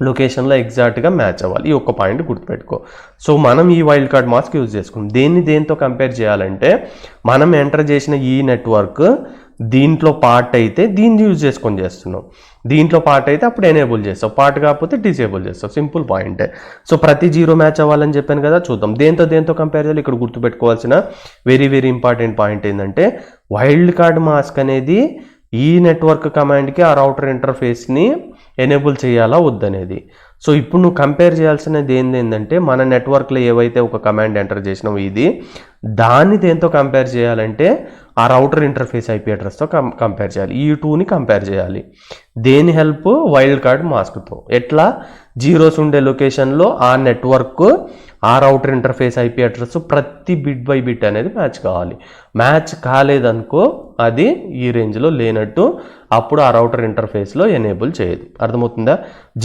లొకేషన్లో ఎగ్జాక్ట్గా మ్యాచ్ అవ్వాలి. ఈ ఒక్క పాయింట్ గుర్తుపెట్టుకో. సో మనం ఈ వైల్డ్ కార్డ్ మాస్క్ యూజ్ చేసుకుంటాం. దేంతో కంపేర్ చేయాలంటే మనం ఎంటర్ చేసిన ఈ నెట్వర్క్ దీంట్లో పార్ట్ అయితే దీన్ని యూజ్ చేసుకొని చేస్తున్నాం, దీంట్లో పార్ట్ అయితే అప్పుడు ఎనేబుల్ చేస్తావు, పార్ట్ కాకపోతే డిసేబుల్ చేస్తావు, సింపుల్ పాయింటే. సో ప్రతి జీరో మ్యాచ్ అవ్వాలని చెప్పాను కదా, చూద్దాం దేంతో కంపేర్ చేయాలి. ఇక్కడ గుర్తుపెట్టుకోవాల్సిన వెరీ వెరీ ఇంపార్టెంట్ పాయింట్ ఏంటంటే వైల్డ్ కార్డ్ మాస్క్ అనేది ఈ నెట్వర్క్ కమాండ్కి ఆ రౌటర్ ఇంటర్ఫేస్ని ఎనేబుల్ చేయాలా వద్దనేది. సో ఇప్పుడు నువ్వు కంపేర్ చేయాల్సినది ఏంటంటే మన నెట్వర్క్లో ఏవైతే ఒక కమాండ్ ఎంటర్ చేసినావు ఇది దాన్ని దేంతో కంపేర్ చేయాలంటే ఆ రౌటర్ ఇంటర్ఫేస్ IP అడ్రస్తో కంపేర్ చేయాలి. ఈ టూని కంపేర్ చేయాలి. దేని హెల్ప్? Wild card మాస్క్తో. ఎట్లా? జీరోస్ ఉండే లొకేషన్లో ఆ నెట్వర్క్ ఆ రౌటర్ ఇంటర్ఫేస్ IP అడ్రస్ ప్రతి బిట్ బై బిట్ అనేది మ్యాచ్ కావాలి. మ్యాచ్ కాలేదనుకో అది ఈ రేంజ్లో లేనట్టు, అప్పుడు ఆ రౌటర్ ఇంటర్ఫేస్లో ఎనేబుల్ చేయదు. అర్థమవుతుందా?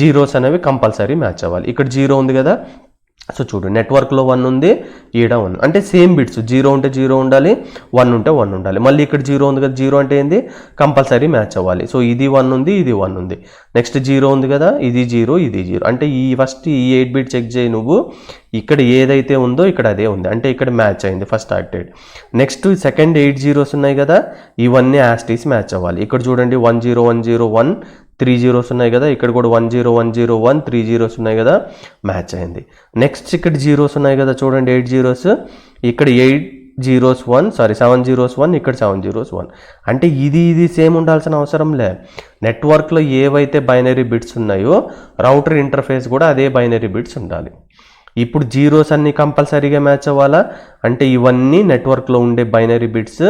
జీరోస్ అనేవి కంపల్సరీ మ్యాచ్ అవ్వాలి. ఇక్కడ జీరో ఉంది కదా, సో చూడు నెట్వర్క్లో 1 ఉంది, ఈడ 1 అంటే సేమ్ బిట్స్. 0 ఉంటే 0 ఉండాలి, 1 ఉంటే 1 ఉండాలి. మళ్ళీ ఇక్కడ 0 ఉంది కదా, 0 అంటే ఏంది? కంపల్సరీ మ్యాచ్ అవ్వాలి. సో ఇది 1 ఉంది, ఇది 1 ఉంది. నెక్స్ట్ 0 ఉంది కదా, ఇది 0, ఇది 0. అంటే ఫస్ట్ ఈ 8 బిట్ చెక్ చేయి నువ్వు. ఇక్కడ ఏదైతే ఉందో ఇక్కడ అదే ఉంది, అంటే ఇక్కడ మ్యాచ్ అయింది first octet. Next second 8 zeros ఉన్నాయి కదా, ఇవన్నీ యాస్టీస్ మ్యాచ్ అవ్వాలి. ఇక్కడ చూడండి 1 0 1 0 1 3 జీరోస్ ఉన్నాయి కదా, ఇక్కడ కూడా 1 0 1 0 1 3 జీరోస్ ఉన్నాయి కదా, మ్యాచ్ అయింది. నెక్స్ట్ ఇక్కడ జీరోస్ ఉన్నాయి కదా, చూడండి 8 జీరోస్, ఇక్కడ 8 జీరోస్ 1 7 జీరోస్ 1, ఇక్కడ 7 జీరోస్ 1. అంటే ఇది సేమ్ ఉండాల్సిన అవసరం లే. నెట్వర్క్లో ఏవైతే బైనరీ బిట్స్ ఉన్నాయో రౌటర్ ఇంటర్ఫేస్ కూడా అదే బైనరీ బిట్స్ ఉండాలి. ఇప్పుడు జీరోస్ అన్ని కంపల్సరీగా మ్యాచ్ అవ్వాలా అంటే ఇవన్నీ నెట్వర్క్లో ఉండే బైనరీ బిట్స్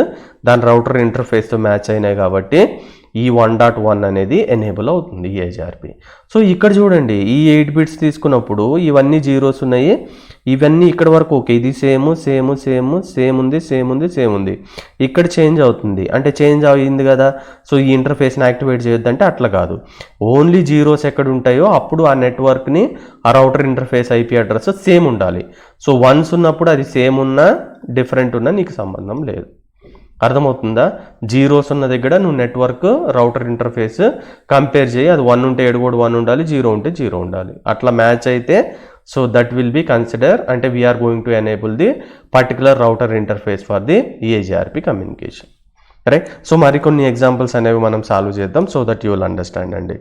దాని రౌటర్ ఇంటర్ఫేస్తో మ్యాచ్ అయినాయి కాబట్టి ఈ 1.1 అనేది ఎనేబుల్ అవుతుంది EIGRP. సో ఇక్కడ చూడండి ఈ 8 బిట్స్ తీసుకున్నప్పుడు ఇవన్నీ జీరోస్ ఉన్నాయి, ఇవన్నీ ఇక్కడ వరకు ఓకే, ఇది సేమ్ ఉంది. ఇక్కడ చేంజ్ అవుతుంది అంటే చేంజ్ అయ్యింది కదా, సో ఈ ఇంటర్ఫేస్ని యాక్టివేట్ చేయొద్దంటే అట్లా కాదు. ఓన్లీ జీరోస్ ఎక్కడ ఉంటాయో అప్పుడు ఆ నెట్వర్క్ని ఆ router interface IP address same ఉండాలి. సో వన్స్ ఉన్నప్పుడు అది సేమ్ ఉన్నా డిఫరెంట్ ఉన్నా నీకు సంబంధం లేదు. అర్థమవుతుందా? జీరోస్ ఉన్న దగ్గర నువ్వు నెట్వర్క్ రౌటర్ ఇంటర్ఫేస్ కంపేర్ చేయి. అది 1 ఉంటే 7 కూడా 1 ఉండాలి, 0 ఉంటే 0 ఉండాలి. అట్లా మ్యాచ్ అయితే so that will be consider అంటే we are going to enable the particular router interface for the EIGRP communication. Right. So మరికొన్ని ఎగ్జాంపుల్స్ అనేవి మనం సాల్వ్ చేద్దాం so that you will understand అండి.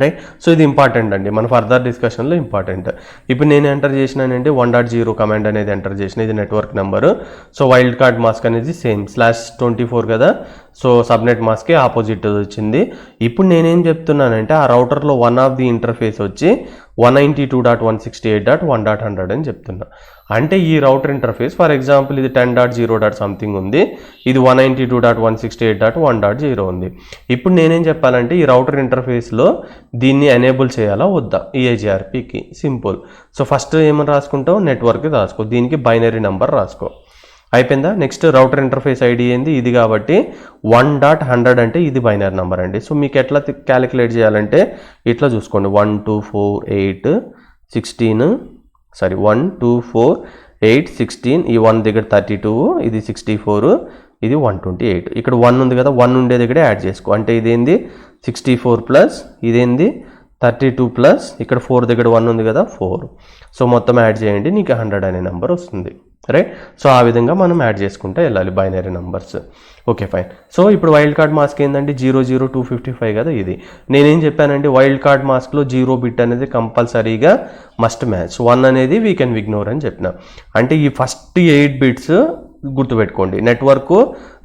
రైట్. సో ఇది ఇంపార్టెంట్ అండి, మన ఫర్దర్ డిస్కషన్లో ఇంపార్టెంట్. ఇప్పుడు నేను ఎంటర్ చేసినానంటే 1.0 కమాండ్ అనేది ఎంటర్ చేసిన, ఇది network number. So wild card mask అనేది సేమ్ /24 కదా, సో సబ్నెట్ మాస్క్కి ఆపోజిట్ వచ్చింది. ఇప్పుడు నేనేం చెప్తున్నానంటే ఆ రౌటర్లో వన్ ఆఫ్ ది ఇంటర్ఫేస్ వచ్చి 192.168.1.100 అని చెప్తున్నా. అంటే ఈ రౌటర్ ఇంటర్ఫేస్ ఫర్ ఎగ్జాంపుల్ ఇది 10.0. సంథింగ్ ఉంది, ఇది 192.168.1.0 ఉంది. ఇప్పుడు నేనేం చెప్పాలంటే ఈ రౌటర్ ఇంటర్ఫేస్లో దీన్ని ఎనేబుల్ చేయాలా వద్దా EIGRPకి. సింపుల్. సో ఫస్ట్ ఏమని రాసుకుంటావు, నెట్వర్క్ రాసుకో, దీనికి బైనరీ నెంబర్ రాసుకో, అయిపోయిందా. నెక్స్ట్ రౌటర్ ఇంటర్ఫేస్ ID ఏంది, ఇది కాబట్టి 1.100 అంటే ఇది బైనరీ నెంబర్ అండి. సో మీకు ఎట్లా క్యాలిక్యులేట్ చేయాలంటే ఇట్లా చూసుకోండి, 1 2 4 8 16 1 2 4 8 16 ఈ 1 దగ్గర 32 ఇది 64 ఇది 128 ఇక్కడ 1 ఉంది కదా 1 ఉండే దగ్గర యాడ్ చేసుకో అంటే ఇదేంది 64 ప్లస్ ఇదేంది 32 ప్లస్ ఇక్కడ 4 దగ్గర 1 ఉంది కదా 4 సో మొత్తం యాడ్ చేయండి నీకు 100 అనే నెంబర్ వస్తుంది రైట్ సో ఆ విధంగా మనం యాడ్ చేసుకుంటే వెళ్ళాలి binary numbers okay fine so ఇప్పుడు వైల్డ్ కార్డ్ మాస్క్ ఏంటంటే 00255 కదా ఇది నేనేం చెప్పానంటే వైల్డ్ కార్డ్ మాస్క్లో 0 బిట్ అనేది కంపల్సరీగా మస్ట్ మ్యాచ్ 1 అనేది వీ కెన్ ఇగ్నోర్ అని చెప్పిన అంటే ఈ ఫస్ట్ 8 బిట్స్ గుర్తుపెట్టుకోండి నెట్వర్క్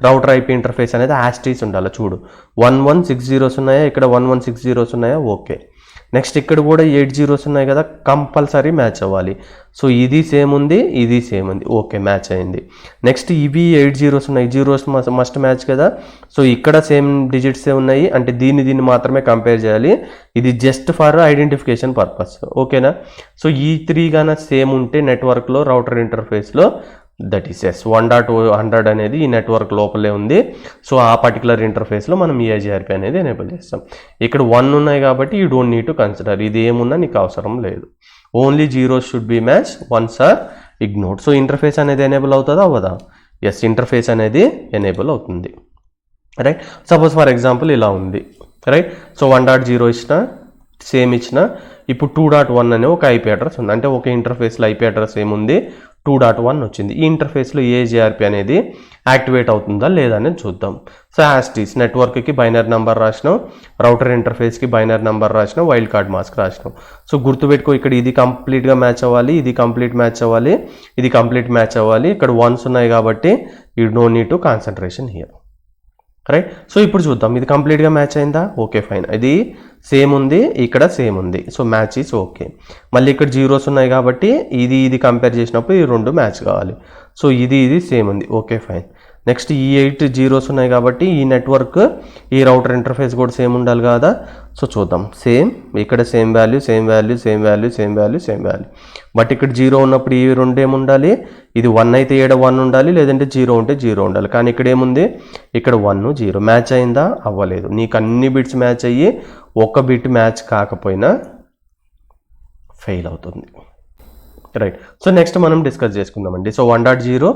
రౌటర్ ఐపీ ఇంటర్ఫేస్ అనేది యాస్టీస్ ఉండాలి చూడు 1160 ఉన్నాయా ఇక్కడ 1160 ఉన్నాయా ఓకే నెక్స్ట్ ఇక్కడ కూడా 8 జీరోస్ ఉన్నాయి కదా కంపల్సరీ మ్యాచ్ అవ్వాలి సో ఇది సేమ్ ఉంది ఇది సేమ్ ఉంది ఓకే మ్యాచ్ అయింది నెక్స్ట్ ఇవి 8 జీరోస్ ఉన్నాయి జీరోస్ మస్ట్ మ్యాచ్ కదా సో ఇక్కడ సేమ్ డిజిట్సే ఉన్నాయి అంటే దీన్ని మాత్రమే కంపేర్ చేయాలి ఇది జస్ట్ ఫర్ ఐడెంటిఫికేషన్ పర్పస్ ఓకేనా సో ఈ 3 గాన సేమ్ ఉంటే నెట్వర్క్లో రౌటర్ ఇంటర్ఫేస్లో దట్ ఈస్ ఎస్ 1.100 అనేది ఈ నెట్వర్క్ లోపలే ఉంది సో ఆ పర్టికులర్ ఇంటర్ఫేస్లో మనం EIGRP అనేది ఎనేబుల్ చేస్తాం ఇక్కడ 1 ఉన్నాయి కాబట్టి you don't need to consider ఇది ఏమున్నా నీకు అవసరం లేదు only zeros should be match ones are ignored so interface అనేది ఎనేబుల్ అవుతుందా అవ్వదా ఎస్ ఇంటర్ఫేస్ అనేది ఎనేబుల్ అవుతుంది రైట్ సపోజ్ ఫర్ ఎగ్జాంపుల్ ఇలా ఉంది రైట్ సో 1.0 ఇచ్చిన సేమ్ ఇచ్చిన ఇప్పుడు 2.1 అనే ఒక ఐపీ అడ్రస్ ఉంది అంటే ఒక ఇంటర్ఫేస్లో ఐపీ అడ్రస్ ఏముంది 2.1 వచ్చింది ఈ ఇంటర్ఫేస్లో EIGRP అనేది యాక్టివేట్ అవుతుందా లేదా అనేది చూద్దాం సో యాస్టీస్ నెట్వర్క్కి బైనరీ నెంబర్ రాసినాం రౌటర్ ఇంటర్ఫేస్కి బైనరీ నెంబర్ రాసినాం వైల్డ్ కార్డ్ మాస్క్ రాసినాం సో గుర్తుపెట్టుకో ఇక్కడ ఇది కంప్లీట్గా మ్యాచ్ అవ్వాలి ఇది కంప్లీట్ మ్యాచ్ అవ్వాలి ఇది కంప్లీట్ మ్యాచ్ అవ్వాలి ఇక్కడ 1s ఉన్నాయి కాబట్టి you don't need to concentration here right so ఇప్పుడు చూద్దాం ఇది కంప్లీట్గా మ్యాచ్ అయిందా ఓకే ఫైన్ ఇది సేమ్ ఉంది ఇక్కడ సేమ్ ఉంది సో మ్యాచ్ ఈస్ ఓకే మళ్ళీ ఇక్కడ జీరోస్ ఉన్నాయి కాబట్టి ఇది కంపేర్ చేసినప్పుడు ఈ 2 మ్యాచ్ కావాలి సో ఇది సేమ్ ఉంది ఓకే ఫైన్ నెక్స్ట్ ఈ 8 జీరోస్ ఉన్నాయి కాబట్టి ఈ నెట్వర్క్ ఈ రౌటర్ ఇంటర్ఫేస్ కూడా సేమ్ ఉండాలి కదా సో చూద్దాం సేమ్ ఇక్కడ same value same value same value same value same value but ఇక్కడ 0 ఉన్నప్పుడు ఈ 2 ఏముండాలి ఇది 1 అయితే 1 ఉండాలి లేదంటే 0 ఉంటే 0 ఉండాలి కానీ ఇక్కడ ఏముంది ఇక్కడ 1 0 మ్యాచ్ అయిందా అవ్వలేదు నీకు అన్ని బిట్స్ మ్యాచ్ అయ్యి ఒక బిట్ మ్యాచ్ కాకపోయినా ఫెయిల్ అవుతుంది రైట్ సో నెక్స్ట్ మనం డిస్కస్ చేసుకుందామండి సో 1.0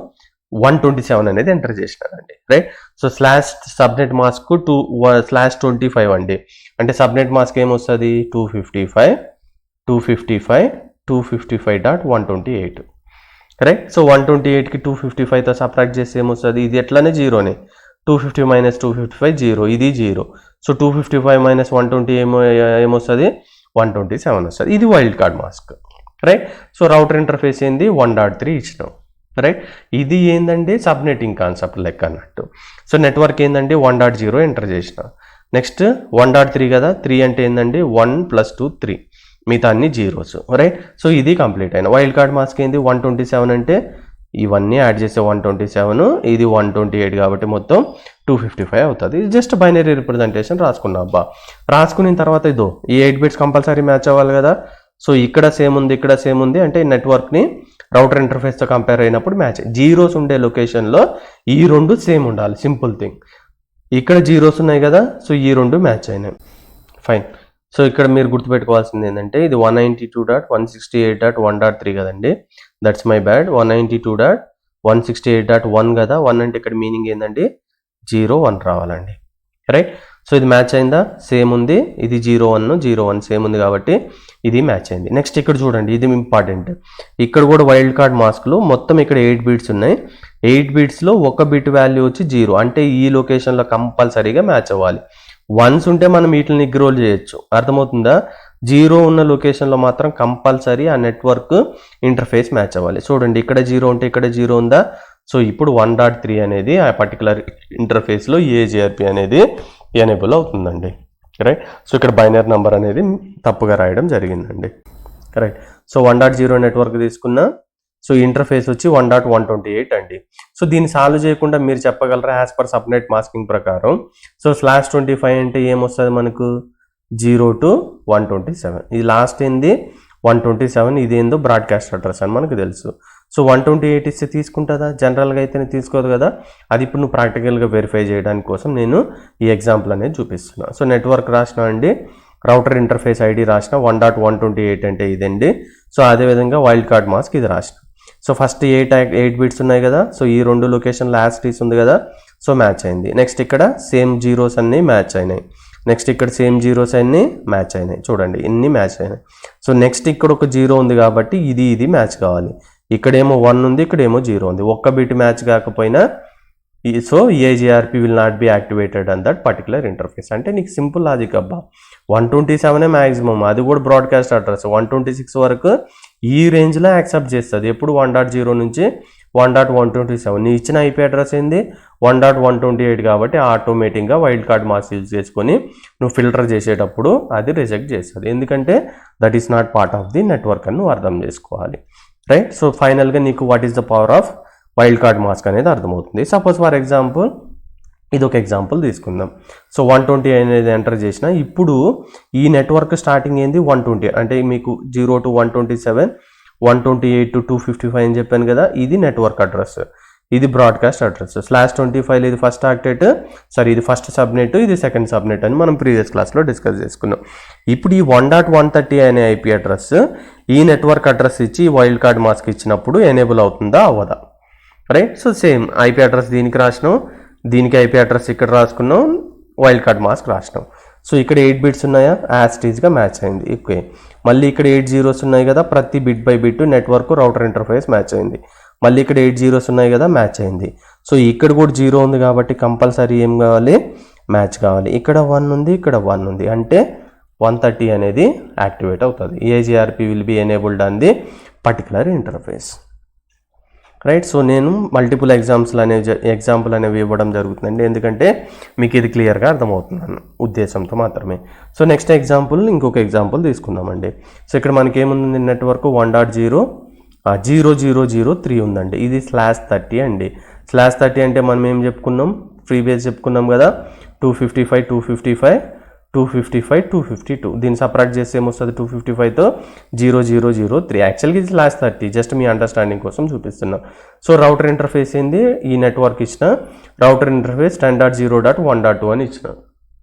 127 అనేది ఎంటర్ చేసినారండి right so slash subnet mask 2/25 అండి అంటే సబ్నెట్ మాస్క్ ఏమొస్తుంది 255.128 రైట్ సో 128కి 255తో సబ్ట్రాక్ట్ చేస్తే ఏమొస్తుంది ఇది ఎట్లానే జీరోనే 250 - 255 జీరో ఇది జీరో సో 255 - 120 ఏమొస్తుంది 127 వస్తుంది ఇది wild card mask right so router interface ఏంది 1.3 ఇచ్చినాం రైట్ ఇది ఏంటంటే సబ్నెటింగ్ కాన్సెప్ట్ లెక్క అన్నట్టు సో నెట్వర్క్ ఏంటంటే 1.0 ఎంటర్ చేసిన నెక్స్ట్ 1.3 కదా 3 అంటే ఏంటంటే 1 + 2 3 మిగతా అన్ని జీరోస్ రైట్ సో ఇది కంప్లీట్ అయిన వైల్డ్ కార్డ్ మాస్క్ ఏంది 127 అంటే ఇవన్నీ యాడ్ చేస్తే 127 ఇది 128 కాబట్టి మొత్తం 255 అవుతుంది ఇది జస్ట్ బైనరీ రిప్రజెంటేషన్ రాసుకున్నా అబ్బా రాసుకున్న తర్వాత ఇదో ఈ 8 బిట్స్ కంపల్సరీ మ్యాచ్ అవ్వాలి కదా సో ఇక్కడ సేమ్ ఉంది ఇక్కడ సేమ్ ఉంది అంటే నెట్వర్క్ని రౌటర్ ఇంటర్ఫేస్తో కంపేర్ అయినప్పుడు మ్యాచ్ జీరోస్ ఉండే లొకేషన్లో ఈ 2 సేమ్ ఉండాలి సింపుల్ థింగ్ ఇక్కడ జీరోస్ ఉన్నాయి కదా సో ఈ 2 మ్యాచ్ అయినాయి ఫైన్ సో ఇక్కడ మీరు గుర్తుపెట్టుకోవాల్సింది ఏంటంటే ఇది 192.168.1.3 కదండి దట్స్ మై బ్యాడ్ 192.168.1 కదా 1 అంటే ఇక్కడ మీనింగ్ ఏంటంటే 0 1 రావాలండి రైట్ సో ఇది మ్యాచ్ అయిందా సేమ్ ఉంది ఇది 0 1 సేమ్ ఉంది కాబట్టి ఇది మ్యాచ్ అయింది నెక్స్ట్ ఇక్కడ చూడండి ఇది ఇంపార్టెంట్ ఇక్కడ కూడా వైల్డ్ కార్డ్ మాస్క్లో మొత్తం ఇక్కడ 8 బిట్స్ ఉన్నాయి 8 బిట్స్లో ఒక బిట్ వాల్యూ వచ్చి 0 అంటే ఈ లొకేషన్లో కంపల్సరీగా మ్యాచ్ అవ్వాలి 1s ఉంటే మనం వీటిని ఇగ్నోర్ చేయొచ్చు అర్థమవుతుందా 0 ఉన్న లొకేషన్లో మాత్రం కంపల్సరీ ఆ నెట్వర్క్ ఇంటర్ఫేస్ మ్యాచ్ అవ్వాలి చూడండి ఇక్కడ 0 ఉంటే ఇక్కడ 0 ఉందా సో ఇప్పుడు 1.3 అనేది ఆ పర్టికులర్ ఇంటర్ఫేస్లో EIGRP అనేది ఎనేబుల్ అవుతుందండి రైట్ సో ఇక్కడ బైనరీ నెంబర్ అనేది తప్పుగా రాయడం జరిగిందండి రైట్ సో 1.0 నెట్వర్క్ తీసుకున్నా సో ఇంటర్ఫేస్ వచ్చి 1.128 అండి సో దీన్ని సాల్వ్ చేయకుండా మీరు చెప్పగలరా యాజ్ పర్ సబ్నెట్ మాస్కింగ్ ప్రకారం సో /25 అంటే ఏమొస్తుంది మనకు 0 to 127 ఇది లాస్ట్ ఏంది 127 ఇదేందో బ్రాడ్కాస్ట్ అడ్రస్ అని మనకు తెలుసు సో 128 ఇస్తే తీసుకుంటుందా జనరల్గా అయితే తీసుకోదు కదా అది ఇప్పుడు నువ్వు ప్రాక్టికల్గా వెరిఫై చేయడానికి కోసం నేను ఈ ఎగ్జాంపుల్ అనేది చూపిస్తున్నా సో నెట్వర్క్ రాసిన అండి రౌటర్ ఇంటర్ఫేస్ ఐడి రాసిన 1.128 అంటే ఇదండి సో అదేవిధంగా వైల్డ్ కార్డ్ మాస్క్ ఇది రాసిన సో ఫస్ట్ 8 బిట్స్ ఉన్నాయి కదా, సో ఈ 2 లొకేషన్లో యాస్టీస్ ఉంది కదా, సో మ్యాచ్ అయింది. నెక్స్ట్ ఇక్కడ సేమ్ జీరోస్ అన్నీ మ్యాచ్ అయినాయి. నెక్స్ట్ ఇక్కడ సేమ్ జీరోస్ అన్నీ మ్యాచ్ అయినాయి. చూడండి ఇన్ని మ్యాచ్ అయినాయి. సో నెక్స్ట్ ఇక్కడ ఒక 0 ఉంది కాబట్టి ఇది మ్యాచ్ కావాలి. ఇక్కడేమో 1 ఉంది, ఇక్కడేమో 0 ఉంది. ఒక్క బిట్ మ్యాచ్ కాకపోయినా so EIGRP will not be activated an that particular interface. అంటే నీకు సింపుల్ లాజిక్ అబ్బా. 127 మ్యాక్సిమం, అది కూడా బ్రాడ్కాస్ట్ అడ్రస్. 126 వరకు ఈ రేంజ్లో యాక్సెప్ట్ చేస్తుంది. ఎప్పుడు 1.0 నుంచి 1.127. నీ ఇచ్చిన IP అడ్రస్ ఏంది 1.128 కాబట్టి ఆటోమేటిక్గా వైల్డ్ కార్డ్ మాస్క్ యూజ్ చేసుకొని నువ్వు ఫిల్టర్ చేసేటప్పుడు అది రిజెక్ట్ చేస్తుంది. ఎందుకంటే that is not part of the network అని నువ్వు అర్థం చేసుకోవాలి, రైట్. సో ఫైనల్గా నీకు what is the power of wild card mask అనేది అర్థమవుతుంది. సపోజ్ ఫర్ ఎగ్జాంపుల్ ఇది ఒక ఎగ్జాంపుల్ తీసుకుందాం. సో 120 అనేది ఎంటర్ చేసిన, ఇప్పుడు ఈ నెట్వర్క్ స్టార్టింగ్ ఏంది 120, అంటే మీకు 0 to 127, 128 to 255 అని చెప్పాను కదా, ఇది నెట్వర్క్ అడ్రస్, ఇది బ్రాడ్కాస్ట్ అడ్రస్. /25 ఇది ఫస్ట్ ఆక్టెట్, ఇది ఫస్ట్ సబ్నెట్, ఇది సెకండ్ సబ్నెట్ అని మనం ప్రీవియస్ క్లాస్లో డిస్కస్ చేసుకున్నాం. ఇప్పుడు ఈ 1.130 అనే IP అడ్రస్ ఈ నెట్వర్క్ అడ్రస్ ఇచ్చి వైల్డ్ కార్డ్ మాస్క్ ఇచ్చినప్పుడు ఎనేబుల్ అవుతుందా అవ్వదా, right. So same IP address దీనికి రాసినాం, దీనికి IP అడ్రస్ ఇక్కడ రాసుకున్నాం, వైల్డ్ కార్డ్ మాస్క్ రాసినాం. సో ఇక్కడ 8 బిట్స్ ఉన్నాయా, యాస్టీస్గా మ్యాచ్ అయింది. ఓకే, మళ్ళీ ఇక్కడ 8 జీరోస్ ఉన్నాయి కదా, ప్రతి bit by bit network router interface match అయింది. మళ్ళీ ఇక్కడ 8 జీరోస్ ఉన్నాయి కదా, మ్యాచ్ అయింది. సో ఇక్కడ కూడా 0 ఉంది కాబట్టి కంపల్సరీ ఏం కావాలి, మ్యాచ్ కావాలి. ఇక్కడ 1 ఉంది, ఇక్కడ 1 ఉంది, అంటే 130 అనేది యాక్టివేట్ అవుతుంది. EIGRP will be enabled on the particular interface, right. So నేను మల్టిపుల్ ఎగ్జాంపుల్ అనేవి ఇవ్వడం జరుగుతుందండి, ఎందుకంటే మీకు ఇది క్లియర్గా అర్థమవుతున్నాను ఉద్దేశంతో మాత్రమే. సో నెక్స్ట్ ఎగ్జాంపుల్, ఇంకొక ఎగ్జాంపుల్ తీసుకుందామండి. సో ఇక్కడ మనకి ఏముంది, నెట్వర్క్ 1.0.0.0.0.3 ఉందండి. ఇది /30 అండి. /30 అంటే మనం ఏం చెప్పుకున్నాం, ఫ్రీ బేస్ చెప్పుకున్నాం కదా, 255, 255, 255, 252. దీన్ని సపరేట్ చేస్తే ఏమొస్తుంది, 255తో 0.0.0.3. యాక్చువల్గా ఇది /30, జస్ట్ మీ అండర్స్టాండింగ్ కోసం చూపిస్తున్నాం. సో రౌటర్ ఇంటర్ఫేస్ ఏంది, ఈ నెట్వర్క్ ఇచ్చిన రౌటర్ ఇంటర్ఫేస్ 10.0.1.2 అని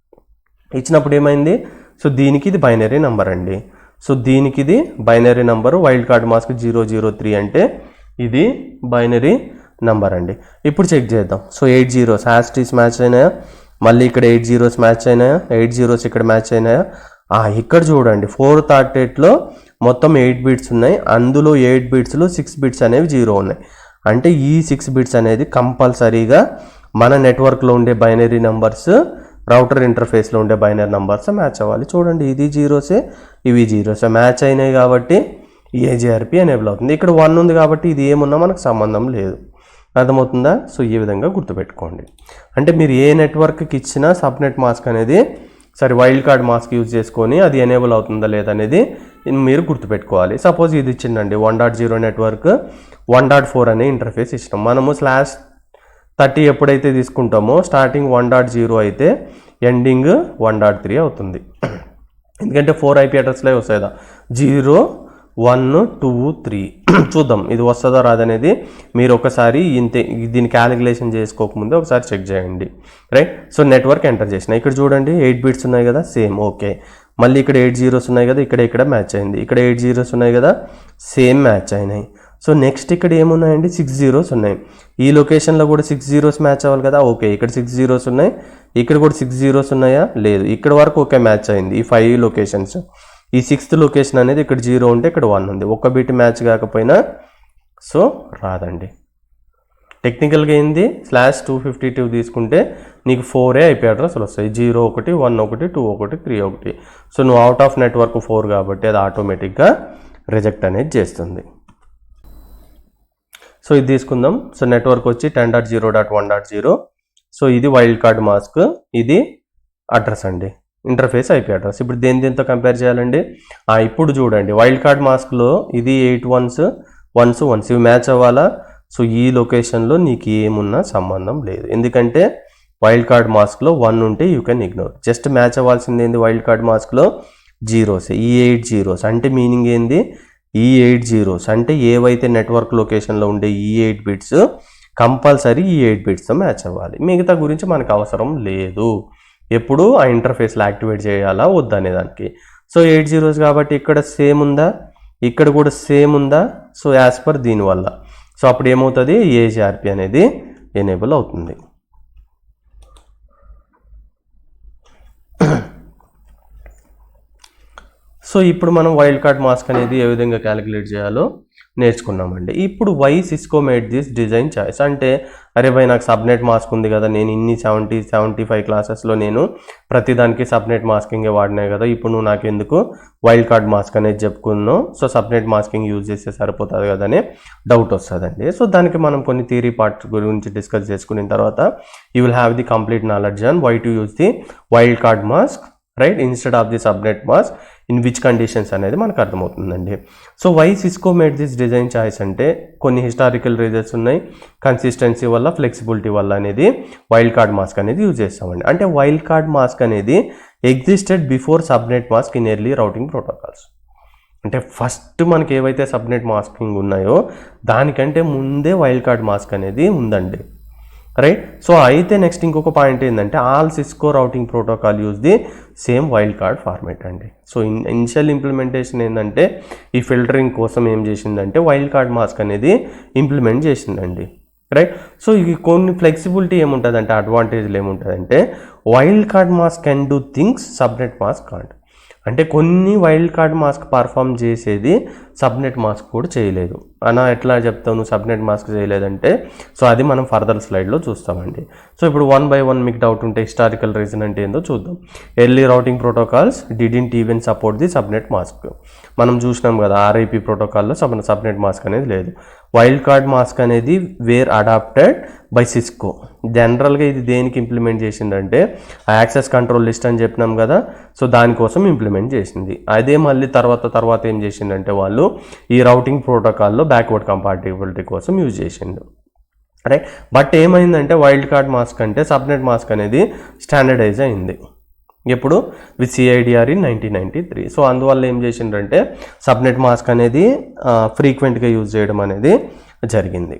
ఇచ్చినప్పుడు ఏమైంది, సో దీనికి ఇది బైనరీ నెంబర్ అండి. సో దీనికి ఇది binary number, wild card mask 0.0.3 అంటే ఇది బైనరీ నెంబర్ అండి. ఇప్పుడు చెక్ చేద్దాం. సో 8 జీరోస్ యాస్టీస్ మ్యాచ్ అయినాయా, మళ్ళీ ఇక్కడ 8 జీరోస్ మ్యాచ్ అయినాయా, 8 జీరోస్ ఇక్కడ మ్యాచ్ అయినాయా. ఇక్కడ చూడండి 4th ఆక్టెట్లో మొత్తం 8 బిట్స్ ఉన్నాయి, అందులో 8 బిట్స్లో 6 బిట్స్ అనేవి 0 ఉన్నాయి. అంటే ఈ 6 బిట్స్ అనేది కంపల్సరీగా మన నెట్వర్క్లో ఉండే బైనరీ నెంబర్స్, రౌటర్ ఇంటర్ఫేస్లో ఉండే బైనరీ నెంబర్స్ మ్యాచ్ అవ్వాలి. చూడండి ఇది జీరోసే, ఇవి జీరోసే మ్యాచ్ అయినాయి కాబట్టి EIGRP ఎనేబుల్ అవుతుంది. ఇక్కడ 1 ఉంది కాబట్టి ఇది ఏమున్నా మనకు సంబంధం లేదు, అర్థమవుతుందా. సో ఈ విధంగా గుర్తుపెట్టుకోండి. అంటే మీరు ఏ నెట్వర్క్కి ఇచ్చినా సబ్నెట్ మాస్క్ అనేది వైల్డ్ కార్డ్ మాస్క్ యూజ్ చేసుకొని అది ఎనేబుల్ అవుతుందా లేదనేది మీరు గుర్తుపెట్టుకోవాలి. సపోజ్ ఇది ఇచ్చిందండి 1.0 నెట్వర్క్ 1.4 అనే ఇంటర్ఫేస్ ఇచ్చినాం. మనము /30 ఎప్పుడైతే తీసుకుంటామో స్టార్టింగ్ 1.0 అయితే ఎండింగ్ 1.3 అవుతుంది. ఎందుకంటే 4 IP అడ్రస్లే వస్తాయి కదా, 0, 1, 2, 3. చూద్దాం ఇది వస్తుందో రాదనేది మీరు ఒకసారి దీన్ని క్యాలిక్యులేషన్ చేసుకోకముందే ఒకసారి చెక్ చేయండి, రైట్. సో నెట్వర్క్ ఎంటర్ చేసిన, ఇక్కడ చూడండి 8 బిట్స్ ఉన్నాయి కదా, సేమ్ ఓకే. మళ్ళీ ఇక్కడ 8 జీరోస్ ఉన్నాయి కదా, ఇక్కడ మ్యాచ్ అయింది. ఇక్కడ 8 జీరోస్ ఉన్నాయి కదా, సేమ్ మ్యాచ్ అయినాయి. సో నెక్స్ట్ ఇక్కడ ఏమున్నాయండి, 6 జీరోస్ ఉన్నాయి. ఈ లొకేషన్లో కూడా 6 జీరోస్ మ్యాచ్ అవ్వాలి కదా, ఓకే. ఇక్కడ 6 జీరోస్ ఉన్నాయి, ఇక్కడ కూడా 6 జీరోస్ ఉన్నాయా, లేదు. ఇక్కడ వరకు ఓకే మ్యాచ్ అయింది ఈ 5 లొకేషన్స్. ఈ 6th లొకేషన్ అనేది ఇక్కడ 0 ఉంటే ఇక్కడ 1 ఉంది, ఒక్క బిట్ మ్యాచ్ కాకపోయినా సో రాదండి. టెక్నికల్గా ఏంది /252 తీసుకుంటే నీకు 4 IP అడ్రస్లు వస్తాయి, 0, 1, 1, 1, 2, 1, 3, 1. సో నువ్వు అవుట్ ఆఫ్ నెట్వర్క్ 4 కాబట్టి అది ఆటోమేటిక్గా రిజెక్ట్ అనేది చేస్తుంది. సో ఇది తీసుకుందాం. సో నెట్వర్క్ వచ్చి 10.0.1.0. సో ఇది వైల్డ్ కార్డ్ మాస్క్, ఇది అడ్రస్ అండి, ఇంటర్ఫేస్ IP అడ్రస్. ఇప్పుడు దేంతో కంపేర్ చేయాలండి, ఇప్పుడు చూడండి వైల్డ్ కార్డ్ మాస్క్లో ఇది 8 1s 1s 1s ఇవి మ్యాచ్ అవ్వాలా. సో ఈ లొకేషన్లో నీకు ఏమున్నా సంబంధం లేదు, ఎందుకంటే వైల్డ్ కార్డ్ మాస్క్లో 1 ఉంటే you can ignore. Just match అవ్వాల్సింది ఏంది, వైల్డ్ కార్డ్ మాస్క్లో జీరోస్. ఈ 8 జీరోస్ అంటే మీనింగ్ ఏంది, ఈ 8 జీరోస్ అంటే ఏవైతే నెట్వర్క్ లొకేషన్లో ఉండే ఈ 8 బిట్స్ కంపల్సరీ ఈ 8 బిట్స్తో మ్యాచ్ అవ్వాలి. మిగతా గురించి మనకు అవసరం లేదు, ఎప్పుడు ఆ ఇంటర్ఫేస్లో యాక్టివేట్ చేయాలా వద్దనే దానికి. సో 8 జీరోస్ కాబట్టి ఇక్కడ సేమ్ ఉందా, ఇక్కడ కూడా సేమ్ ఉందా. సో యాజ్ పర్ దీనివల్ల సో అప్పుడు ఏమవుతుంది, ఏజీఆర్పి అనేది ఎనేబుల్ అవుతుంది. సో ఇప్పుడు మనం వైల్డ్ కార్డ్ మాస్క్ అనేది ఏ విధంగా క్యాలిక్యులేట్ చేయాలో నేర్చుకున్నామండి. ఇప్పుడు why Cisco made this design choice అంటే, అరే భయ్ నాకు సబ్నెట్ మాస్క్ ఉంది కదా, నేను ఇన్ని 75 క్లాసెస్లో నేను ప్రతిదానికి సబ్నెట్ మాస్కింగే వాడినాయి కదా, ఇప్పుడు నువ్వు నాకు ఎందుకు వైల్డ్ కార్డ్ మాస్క్ అనేది చెప్పుకున్నావు, సో సబ్నెట్ మాస్కింగ్ యూజ్ చేస్తే సరిపోతుంది కదా అనే డౌట్ వస్తుందండి. సో దానికి మనం కొన్ని థియరీ పార్ట్స్ గురించి డిస్కస్ చేసుకున్న తర్వాత you will have the complete knowledge on why to use the wild card mask right instead of the subnet mask in which conditions అనేది మనకు అర్థమవుతుందండి. So why Cisco made this design choice అంటే కొన్ని historical reasons ఉన్నాయి, consistency వల్ల, flexibility వల్ల అనేది wild card mask అనేది యూజ్ చేస్తామండి. అంటే వైల్డ్ కార్డ్ మాస్క్ అనేది existed before subnet mask in early routing protocols. అంటే ఫస్ట్ మనకి ఏవైతే సబ్నెట్ మాస్కింగ్ ఉన్నాయో దానికంటే ముందే వైల్డ్ కార్డ్ మాస్క్ అనేది ఉందండి, రైట్. సో అయితే నెక్స్ట్ ఇంకొక పాయింట్ ఏంటంటే all Cisco routing protocol use the same wild card format అండి. సో ఇనిషియల్ ఇంప్లిమెంటేషన్ ఏంటంటే ఈ ఫిల్టరింగ్ కోసం ఏం చేసిందంటే వైల్డ్ కార్డ్ మాస్క్ అనేది ఇంప్లిమెంట్ చేసిందండి, రైట్. సో ఇది కొన్ని ఫ్లెక్సిబిలిటీ ఏముంటుందంటే, అడ్వాంటేజ్లు ఏముంటుందంటే wild card mask can do things subnet mask can't. అంటే కొన్ని వైల్డ్ కార్డ్ మాస్క్ పర్ఫామ్ చేసేది సబ్నెట్ మాస్క్ కూడా చేయలేదు. అలా ఎట్లా చెప్తావు నువ్వు సబ్నెట్ మాస్క్ చేయలేదంటే, సో అది మనం ఫర్దర్ స్లైడ్లో చూస్తామండి. సో ఇప్పుడు 1 by 1 మీకు డౌట్ ఉంటే హిస్టారికల్ రీజన్ అంటే ఏందో చూద్దాం. Early routing protocols didn't even support the subnet mask. మనం చూసినాం కదా ఆర్ఐపి ప్రోటోకాల్లో సబ్నెట్ మాస్క్ అనేది లేదు. వైల్డ్ కార్డ్ మాస్క్ అనేది వేర్ అడాప్టెడ్ బై సిస్కో. జనరల్గా ఇది దేనికి ఇంప్లిమెంట్ చేసిందంటే యాక్సెస్ కంట్రోల్ లిస్ట్ అని చెప్పినాం కదా, సో దానికోసం ఇంప్లిమెంట్ చేసింది. అదే మళ్ళీ తర్వాత ఏం చేసిందంటే వాళ్ళు ఈ రౌటింగ్ ప్రోటోకాల్లో బ్యాక్వర్డ్ కంపాటిబిలిటీ కోసం యూజ్ చేసిండు, రైట్. బట్ ఏమైందంటే వైల్డ్ కార్డ్ మాస్క్ అంటే సబ్నెట్ మాస్క్ అనేది స్టాండర్డైజ్ అయింది ఎప్పుడు విత్ సిఐడిఆర్ ఇన్ 1993. సో అందువల్ల ఏం చేసిండ్రంటే సబ్నెట్ మాస్క్ అనేది ఫ్రీక్వెంట్గా యూజ్ చేయడం అనేది జరిగింది,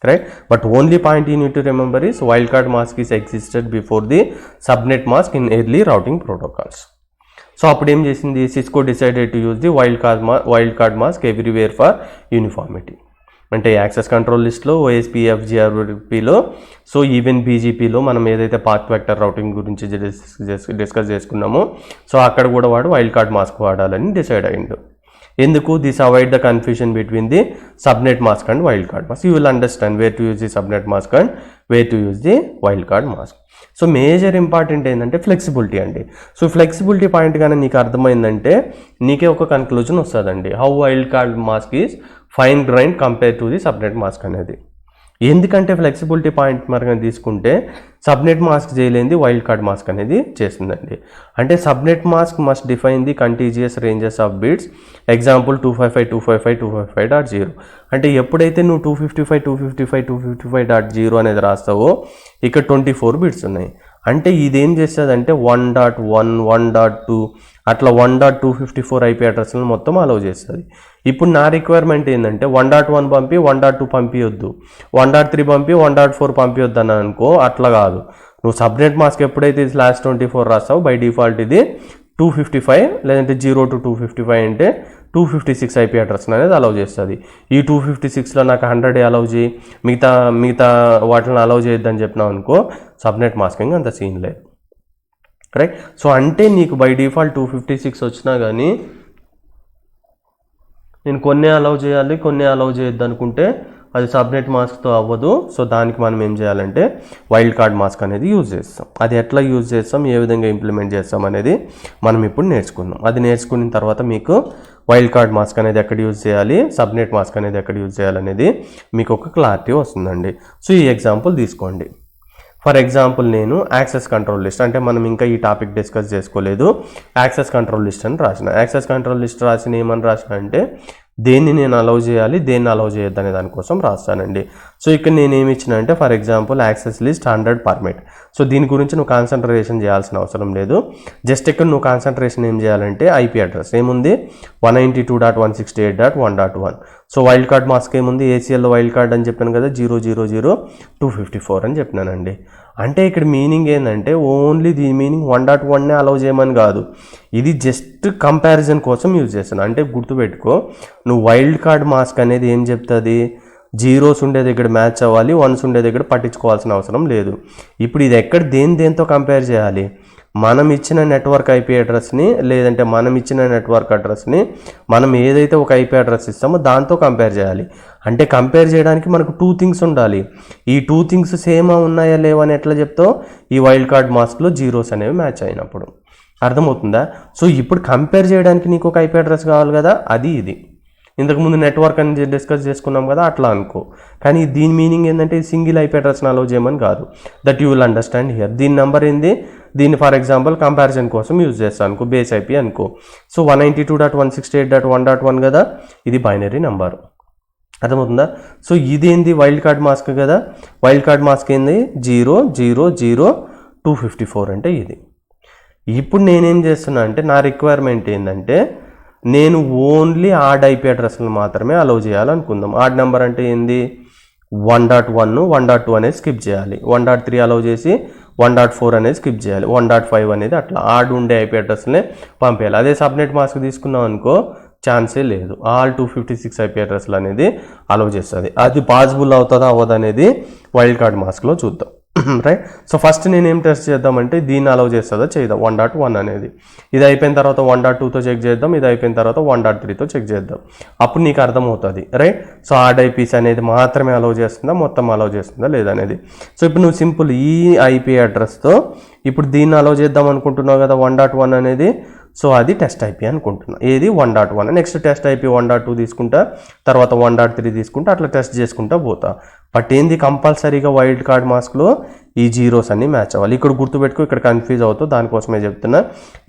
right. But only point you need to remember is wild card mask is existed before the subnet mask in early routing protocols. So అప్పుడు ఏం చేసింది, Cisco decided to use the wild card mask everywhere for uniformity. అంటే access control లిస్ట్లో OSP ఎఫ్జిఆర్పిలో, so even బీజీపీలో మనం ఏదైతే path vector routing గురించి discuss చేసుకున్నామో so అక్కడ కూడా వాడు వైల్డ్ కార్డ్ మాస్క్ వాడాలని డిసైడ్ అయ్యిండు. ఎందుకు, this avoid the confusion between the subnet mask and wild card mask. You will understand where to use the subnet mask and where to use the wild card mask. So major important ఏంటంటే flexibility అండి. So flexibility point కానీ నీకు అర్థమైందంటే నీకే ఒక conclusion వస్తుందండి, how wild card mask is fine grained compare to the subnet mask అనేది. ఎందుకంటే ఫ్లెక్సిబిలిటీ పాయింట్ మనం తీసుకుంటే సబ్నెట్ మాస్క్ చేయలేనిది వైల్డ్ కార్డ్ మాస్క్ అనేది చేస్తుందండి. అంటే subnet mask must define the contagious ranges of bits. Example 255.255.255.0. అంటే ఎప్పుడైతే నువ్వు 255.255.255.0 అనేది రాస్తావో ఇక్కడ 24 బిట్స్ ఉన్నాయి. అంటే ఇదేం చేస్తుందంటే 1.1, 1.2 అట్లా 1.254 ఐపీ అడ్రస్లను మొత్తం అలౌ చేస్తుంది. ఇప్పుడు నా రిక్వైర్మెంట్ ఏంటంటే 1.1 పంపి 1.2 పంపించొద్దు, 1.3 పంపి 1.4 పంపించొద్దు అని అనుకో. అట్లా కాదు, నువ్వు సబ్నెట్ మాస్క్ ఎప్పుడైతే /24 రాస్తావు బై డిఫాల్ట్ ఇది 255 లేదంటే 0 to 255 అంటే 256 ఐపీ అడ్రస్ అనేది అలౌ చేస్తుంది. ఈ 256లో నాకు 100 అలౌ చేయి, మిగతా వాటిని అలౌ చేయొద్దని చెప్పినావు అనుకో, సబ్నెట్ మాస్కింగ్ అంత సీన్ లేదు, రైట్. సో అంటే నీకు బై డిఫాల్ట్ 256 వచ్చినా కానీ నేను కొన్ని అలౌ చేయాలి కొన్ని అలౌ చేయొద్దు అనుకుంటే అది సబ్నెట్ మాస్క్తో అవ్వదు. సో దానికి మనం ఏం చేయాలంటే వైల్డ్ కార్డ్ మాస్క్ అనేది యూజ్ చేస్తాం. అది ఎట్లా యూజ్ చేస్తాం, ఏ విధంగా ఇంప్లిమెంట్ చేస్తాం అనేది మనం ఇప్పుడు నేర్చుకుందాం. అది నేర్చుకున్న తర్వాత మీకు వైల్డ్ కార్డ్ మాస్క్ అనేది ఎక్కడ యూజ్ చేయాలి, సబ్నెట్ మాస్క్ అనేది ఎక్కడ యూజ్ చేయాలనేది మీకు ఒక క్లారిటీ వస్తుందండి. సో ఈ ఎగ్జాంపుల్ తీసుకోండి. ఫర్ ఎగ్జాంపుల్ నేను యాక్సెస్ కంట్రోల్ లిస్ట్, అంటే మనం ఇంకా ఈ టాపిక్ డిస్కస్ చేసుకోలేదు, యాక్సెస్ కంట్రోల్ లిస్ట్ అని రాసిన. యాక్సెస్ కంట్రోల్ లిస్ట్ రాసిన ఏమని రాసిన అంటే దేన్ని నేను అలౌ చేయాలి దేన్ని అలౌ చేయొద్దు అనే దానికోసం రాస్తానండి. సో ఇక్కడ నేను ఏమి ఇచ్చిన అంటే for example access list 100 permit. So దీని గురించి నువ్వు కాన్సన్ట్రేషన్ చేయాల్సిన అవసరం లేదు. జస్ట్ ఇక్కడ నువ్వు కాన్సన్ట్రేషన్ ఏం చేయాలంటే ఐపీ అడ్రస్ ఏముంది 192.168.1.1. సో వైల్డ్ కార్డ్ మాస్క్ ఏముంది ఏసీఎల్లో వైల్డ్ కార్డ్ అని చెప్పాను కదా 000.254 అని చెప్పినానండి. అంటే ఇక్కడ మీనింగ్ ఏంటంటే ఓన్లీ దీని మీనింగ్ 1.1నే అలౌ చేయమని కాదు, ఇది జస్ట్ కంపారిజన్ కోసం యూజ్ చేస్తాను. అంటే గుర్తుపెట్టుకో, నువ్వు వైల్డ్ కార్డ్ మాస్క్ అనేది ఏం చెప్తుంది జీరోస్ ఉండే దగ్గర మ్యాచ్ అవ్వాలి, వన్స్ ఉండే దగ్గర పట్టించుకోవాల్సిన అవసరం లేదు. ఇప్పుడు ఇది ఎక్కడ దేంతో కంపేర్ చేయాలి? మనం ఇచ్చిన నెట్వర్క్ ఐపీ అడ్రస్ని లేదంటే మనం ఇచ్చిన నెట్వర్క్ అడ్రస్ని మనం ఏదైతే ఒక ఐపీ అడ్రస్ ఇస్తామో దాంతో కంపేర్ చేయాలి. అంటే కంపేర్ చేయడానికి మనకు 2 థింగ్స్ ఉండాలి. ఈ 2 థింగ్స్ సేమా ఉన్నాయా లేవా అని ఎట్లా చెప్తావు? ఈ వైల్డ్ కార్డ్ మాస్క్లో జీరోస్ అనేవి మ్యాచ్ అయినప్పుడు. అర్థమవుతుందా? సో ఇప్పుడు కంపేర్ చేయడానికి నీకు ఒక ఐపీ అడ్రస్ కావాలి కదా, అది ఇది. ఇంతకుముందు నెట్వర్క్ అని డిస్కస్ చేసుకున్నాం కదా, అట్లా అనుకో. కానీ దీని మీనింగ్ ఏంటంటే సింగిల్ ఐపీ అడ్రస్ని అలౌ చేయమని కాదు. That you will understand here. దీని నెంబర్ ఏంది? దీన్ని ఫర్ ఎగ్జాంపుల్ కంపారిజన్ కోసం యూజ్ చేస్తాను అనుకో, బేస్ ఐపీ అనుకో. సో 192.168.1.1 కదా, ఇది బైనరీ నెంబర్. అర్థమవుతుందా? సో ఇదేంది? వైల్డ్ కార్డ్ మాస్క్ కదా. వైల్డ్ కార్డ్ మాస్క్ ఏంది? 0000254 అంటే ఇది. ఇప్పుడు నేనేం చేస్తున్నా అంటే నా రిక్వైర్మెంట్ ఏంటంటే నేను ఓన్లీ ఆడ్ ఐపీ అడ్రస్లు మాత్రమే అలౌ చేయాలనుకుందాం. ఆడ్ నెంబర్ అంటే ఏంది? 1.1, 1.2 అనేది స్కిప్ చేయాలి, 1.3 అలౌ చేసి 1.4 అనేది స్కిప్ చేయాలి, 1.5 అనేది అట్లా ఆడ్ ఉండే ఐపీ అడ్రస్నే పంపేయాలి. అదే సబ్నెట్ మాస్క్ తీసుకున్నాం అనుకో ఛాన్సే లేదు. ఆల్ 256 ఐపీ అడ్రస్లు అనేది అలౌ చేస్తుంది. అది పాసిబుల్ అవుతుందా అవ్వదు అనేది వైల్డ్ కార్డ్ మాస్క్లో చూద్దాం. రైట్. సో ఫస్ట్ నేను ఏం టెస్ట్ చేద్దామంటే దీన్ని అలౌ చేస్తుందో చేద్దాం. 1.1 అనేది ఇది అయిపోయిన తర్వాత 1.2తో చెక్ చేద్దాం, ఇది అయిపోయిన తర్వాత 1.3తో చెక్ చేద్దాం. అప్పుడు నీకు అర్థమవుతుంది. రైట్. సో ఆడ్ ఐపీస్ అనేది మాత్రమే అలౌ చేస్తుందా, మొత్తం అలౌ చేస్తుందా లేదనేది. సో ఇప్పుడు నువ్వు సింపుల్ ఈ ఐపీ అడ్రస్తో ఇప్పుడు దీన్ని అలౌ చేద్దాం అనుకుంటున్నావు కదా 1.1 అనేది. సో అది టెస్ట్ ఐపీ అనుకుంటున్నా. ఏది? 1.1. నెక్స్ట్ టెస్ట్ ఐపీ 1.2 తీసుకుంటా, తర్వాత 1.3 తీసుకుంటా, అట్లా టెస్ట్ చేసుకుంటా పోతా. బట్ ఏంది? కంపల్సరీగా వైల్డ్ కార్డ్ మాస్క్లో ఈ జీరోస్ అన్ని మ్యాచ్ అవ్వాలి. ఇక్కడ గుర్తుపెట్టుకో, ఇక్కడ కన్ఫ్యూజ్ అవుతావు, దానికోసమే చెప్తున్నా.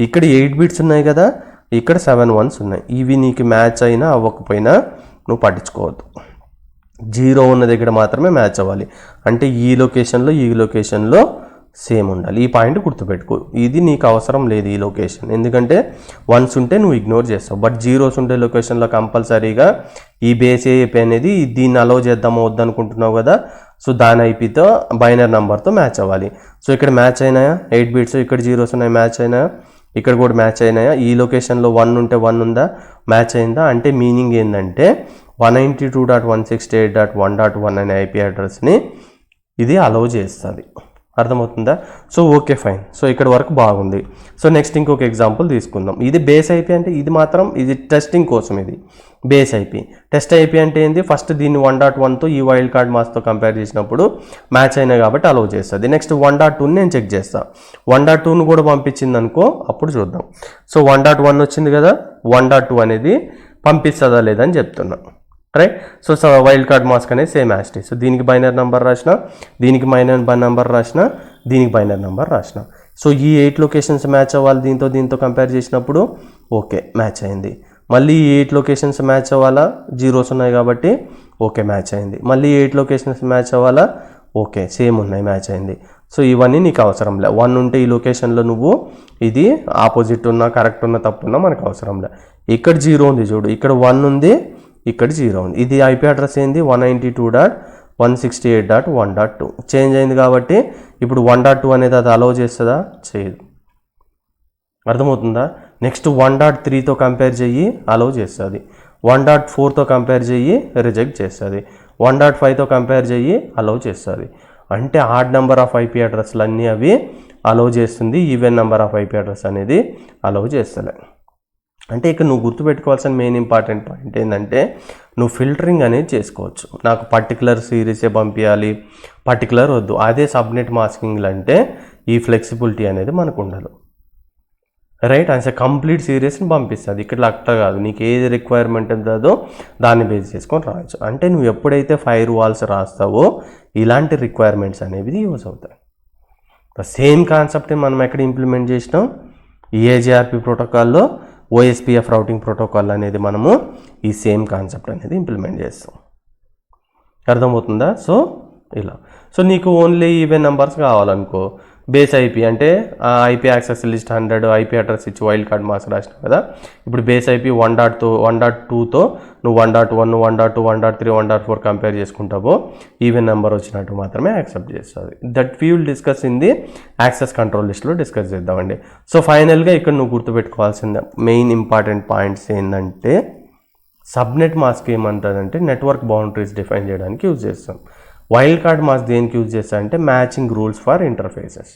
ఇక్కడ 8 బిట్స్ ఉన్నాయి కదా, ఇక్కడ 7 1s ఉన్నాయి. ఇవి నీకు మ్యాచ్ అయినా అవ్వకపోయినా నువ్వు పట్టించుకోవద్దు. 0 ఉన్న దగ్గర మాత్రమే మ్యాచ్ అవ్వాలి. అంటే ఈ లొకేషన్లో సేమ్ ఉండాలి. ఈ పాయింట్ గుర్తుపెట్టుకో. ఇది నీకు అవసరం లేదు ఈ లొకేషన్, ఎందుకంటే 1s ఉంటే నువ్వు ఇగ్నోర్ చేస్తావు. బట్ 0s ఉండే లొకేషన్లో కంపల్సరీగా ఈ బేస్ ఐపీ అనేది దీన్ని అలౌ చేద్దామో వద్దనుకుంటున్నావు కదా, సో దాని ఐపీతో బైనరీ నెంబర్తో మ్యాచ్ అవ్వాలి. సో ఇక్కడ మ్యాచ్ అయినాయా? 8 బిట్స్, ఇక్కడ జీరోస్ ఉన్నాయి, మ్యాచ్ అయినాయా? ఇక్కడ కూడా మ్యాచ్ అయినాయా? ఈ లొకేషన్లో 1 ఉంటే 1 ఉందా, మ్యాచ్ అయిందా? అంటే మీనింగ్ ఏంటంటే 192.168.1.1 అనే ఐపీ అడ్రస్ని ఇది అలౌ చేస్తుంది. అర్థమవుతుందా? So okay fine. సో ఇక్కడ వరకు బాగుంది. సో నెక్స్ట్ ఇంకొక ఎగ్జాంపుల్ తీసుకుందాం. ఇది బేస్ ఐపీ అంటే ఇది టెస్టింగ్ కోసం. ఇది బేస్ ఐపీ. టెస్ట్ ఐపీ అంటే ఏంది? ఫస్ట్ దీన్ని 1.1తో ఈ వైల్డ్ కార్డ్ మాస్క్తో కంపేర్ చేసినప్పుడు మ్యాచ్ అయినా కాబట్టి అలౌ చేస్తుంది. నెక్స్ట్ 1.2ని నేను చెక్ చేస్తాను. 1.2ను కూడా పంపించింది అనుకో, అప్పుడు చూద్దాం. సో 1.1 వచ్చింది కదా, 1.2 అనేది పంపిస్తుందా లేదని చెప్తున్నా. Right. So wild card mask అనేది సేమ్ యాస్టీ. సో దీనికి బైనరీ నెంబర్ రాసిన, దీనికి బైనరీ నెంబర్ రాసిన, దీనికి బైనరీ నెంబర్ రాసిన. సో ఈ 8 లొకేషన్స్ మ్యాచ్ అవ్వాలి దీంతో కంపేర్ చేసినప్పుడు. ఓకే, మ్యాచ్ అయింది. మళ్ళీ ఈ 8 లొకేషన్స్ మ్యాచ్ అవ్వాలా? జీరోస్ ఉన్నాయి కాబట్టి ఓకే, మ్యాచ్ అయింది. మళ్ళీ 8 లొకేషన్స్ మ్యాచ్ అవ్వాలా? ఓకే, సేమ్ ఉన్నాయి, మ్యాచ్ అయింది. సో ఇవన్నీ నీకు అవసరం లే. 1 ఉంటే ఈ లొకేషన్లో నువ్వు ఇది ఆపోజిట్ ఉన్నా, కరెక్ట్ ఉన్నా, తప్పు ఉన్నా మనకు అవసరం లే. ఇక్కడ 0 ఉంది చూడు, ఇక్కడ 1 ఉంది, ఇక్కడ 0 ఉంది. ఇది ఐపీ అడ్రస్ ఏంది? 192.168.1.2 చేంజ్ అయింది కాబట్టి ఇప్పుడు 1.2 అనేది అది అలౌ చేస్తుందా? చేయదు. అర్థమవుతుందా? నెక్స్ట్ 1.3తో కంపేర్ చెయ్యి, అలౌ చేస్తుంది. 1.4తో కంపేర్ చెయ్యి, రిజెక్ట్ చేస్తుంది. 1.5తో కంపేర్ చెయ్యి, అలౌ చేస్తుంది. అంటే ఆడ్ నెంబర్ ఆఫ్ ఐపీ అడ్రస్లు అన్నీ అవి అలౌ చేస్తుంది, even number of IP address అనేది అలౌ చేస్తలే. అంటే ఇక్కడ నువ్వు గుర్తుపెట్టుకోవాల్సిన మెయిన్ ఇంపార్టెంట్ పాయింట్ ఏంటంటే నువ్వు ఫిల్టరింగ్ అనేది చేసుకోవచ్చు. నాకు పర్టికులర్ సిరీసే పంపించాలి, పర్టికులర్ వద్దు. అదే సబ్నెట్ మాస్కింగ్లు అంటే ఈ ఫ్లెక్సిబిలిటీ అనేది మనకు ఉండదు. రైట్. అంటే కంప్లీట్ సిరీస్ని పంపిస్తుంది. ఇక్కడ అట్లా కాదు, నీకు ఏది రిక్వైర్మెంట్ ఉంటుందో దాన్ని బేస్ చేసుకొని రావచ్చు. అంటే నువ్వు ఎప్పుడైతే ఫైర్ వాల్స్ రాస్తావో ఇలాంటి రిక్వైర్మెంట్స్ అనేవి యూజ్ అవుతాయి. సేమ్ కాన్సెప్ట్ని మనం ఎక్కడ ఇంప్లిమెంట్ చేసినాం? ఏజీఆర్పీ ప్రోటోకాల్లో ఓఎస్పీఎఫ్ రౌటింగ్ ప్రోటోకాల్ అనేది మనము ఈ సేమ్ కాన్సెప్ట్ అనేది ఇంప్లిమెంట్ చేస్తాం. అర్థమవుతుందా? సో ఇలా. సో నీకు ఓన్లీ ఈవెన్ నెంబర్స్ కావాలనుకో, బేస్ ఐపీ అంటే IP access list 100 IP address ఇచ్చి వైల్డ్ కార్డ్ మాస్క్ రాసినావు కదా. ఇప్పుడు బేస్ ఐపీ 1.2తో నువ్వు 1.1, 1.2, 1.3, 1.4 కంపేర్ చేసుకుంటావో ఈవెన్ నెంబర్ వచ్చినట్టు మాత్రమే యాక్సెప్ట్ చేస్తుంది. That we will discuss in the access control లిస్ట్లో డిస్కస్ చేద్దామండి. సో ఫైనల్గా ఇక్కడ నువ్వు గుర్తుపెట్టుకోవాల్సిన మెయిన్ ఇంపార్టెంట్ పాయింట్స్ ఏంటంటే సబ్నెట్ మాస్క్ ఏమంటుందంటే నెట్వర్క్ బౌండరీస్ డిఫైన్ చేయడానికి యూజ్ చేస్తాం. వైల్డ్ కార్డ్ మాస్క్ దేనికి యూజ్ చేస్తా అంటే matching rules for interfaces.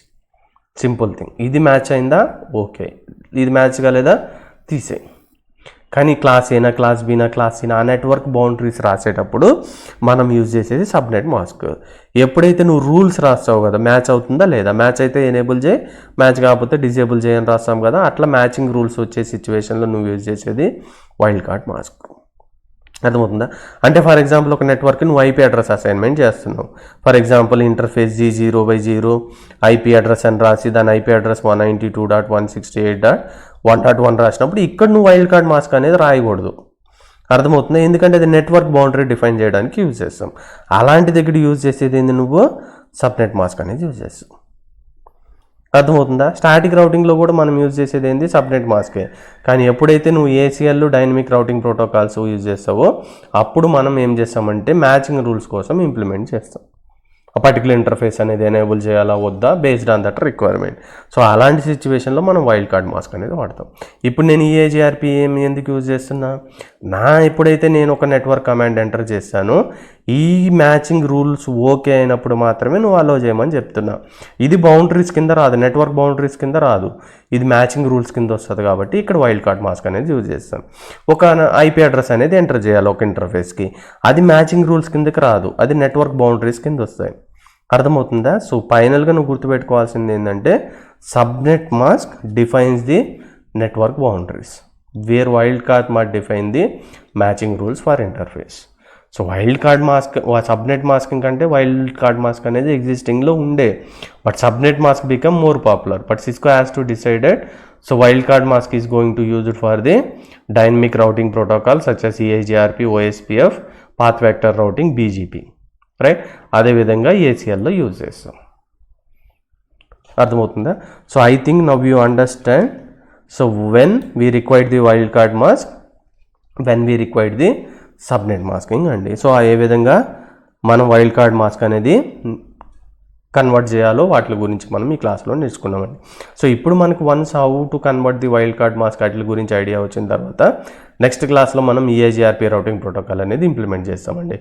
Simple thing. ఇది మ్యాచ్ అయిందా ఓకే, ఇది మ్యాచ్ కాలేదా తీసేయి. కానీ క్లాస్ ఏనా క్లాస్ బీనా క్లాస్ సీనా ఆ నెట్వర్క్ బౌండరీస్ రాసేటప్పుడు మనం యూజ్ చేసేది సబ్నెట్ మాస్క్. ఎప్పుడైతే నువ్వు రూల్స్ రాస్తావు కదా, మ్యాచ్ అవుతుందా లేదా, మ్యాచ్ అయితే ఎనేబుల్ చేయి, మ్యాచ్ కాకపోతే డిజేబుల్ చేయని రాస్తాం కదా, అట్లా మ్యాచింగ్ రూల్స్ వచ్చే సిచ్యువేషన్లో నువ్వు యూజ్ చేసేది వైల్డ్ కార్డ్ మాస్క్. అర్థమవుతుందా? అంటే ఫర్ ఎగ్జాంపుల్ ఒక నెట్వర్క్ నువ్వు ఐపీ అడ్రస్ అసైన్మెంట్ చేస్తున్నావు. For example interface G0/0 IP address అని రాసి దాని ఐపీ అడ్రస్ 192.168.1.1 రాసినప్పుడు ఇక్కడ నువ్వు వైల్డ్ కార్డ్ మాస్క్ అనేది రాయకూడదు. అర్థమవుతుంది? ఎందుకంటే అది నెట్వర్క్ బౌండరీ డిఫైన్ చేయడానికి యూజ్ చేస్తాం. అలాంటి దగ్గర యూజ్ చేసేది ఏంది, నువ్వు సబ్నెట్ మాస్క్ అనేది యూజ్ చేస్తావు. అర్థమవుతుందా? స్టాటిక్ రౌటింగ్లో కూడా మనం యూజ్ చేసేది ఏంది, సబ్నెట్ మాస్కే. కానీ ఎప్పుడైతే నువ్వు ACL dynamic routing protocols use చేస్తావో అప్పుడు మనం ఏం చేస్తామంటే మ్యాచింగ్ రూల్స్ కోసం ఇంప్లిమెంట్ చేస్తాం. ఆ పర్టికులర్ ఇంటర్ఫేస్ అనేది ఎనేబుల్ చేయాలా వద్దా based on that requirement. So అలాంటి సిచ్యువేషన్లో మనం వైల్డ్ కార్డ్ మాస్క్ అనేది వాడతాం. ఇప్పుడు నేను EAGRP ఎందుకు యూజ్ చేస్తున్నా, ఎప్పుడైతే నేను ఒక నెట్వర్క్ కమాండ్ ఎంటర్ చేస్తానో ఈ మ్యాచింగ్ రూల్స్ ఓకే అయినప్పుడు మాత్రమే నువ్వు అలో చేయమని చెప్తున్నా. ఇది బౌండరీస్ కింద రాదు, నెట్వర్క్ బౌండరీస్ కింద రాదు, ఇది మ్యాచింగ్ రూల్స్ కింద వస్తుంది. కాబట్టి ఇక్కడ వైల్డ్ కార్డ్ మాస్క్ అనేది యూజ్ చేస్తాం. ఒక ఐపీ అడ్రస్ అనేది ఎంటర్ చేయాలి ఒక ఇంటర్ఫేస్కి, అది మ్యాచింగ్ రూల్స్ కిందకి రాదు, అది నెట్వర్క్ బౌండరీస్ కింద వస్తాయి. అర్థమవుతుందా? సో ఫైనల్గా నువ్వు గుర్తుపెట్టుకోవాల్సింది ఏంటంటే subnet mask defines the network boundaries, where wild card mask define the matching rules for interface. So wild card mask subnet masking కంటే వైల్డ్ కార్డ్ మాస్క్ అనేది ఎగ్జిస్టింగ్లో ఉండే, but subnet mask become more popular. But Cisco has to decided so wild card mask is going to use it for the dynamic routing protocol such as EAGRP, OSPF, path vector routing, BGP, right. అదేవిధంగా ACLలో use చేస్తాం. అర్థమవుతుందా? So I think now you understand. So when we required the wild card mask, when we required the subnet masking అండి. So ఏ విధంగా మనం wild card mask అనేది convert చేయాలో వాటి గురించి మనం ఈ క్లాస్లో నేర్చుకున్నామండి. సో ఇప్పుడు మనకు once how to convert the wild card mask వాటి గురించి ఐడియా వచ్చిన తర్వాత నెక్స్ట్ క్లాస్లో మనం EAGRP రౌటింగ్ ప్రోటోకాల్ అనేది ఇంప్లిమెంట్ చేస్తామండి.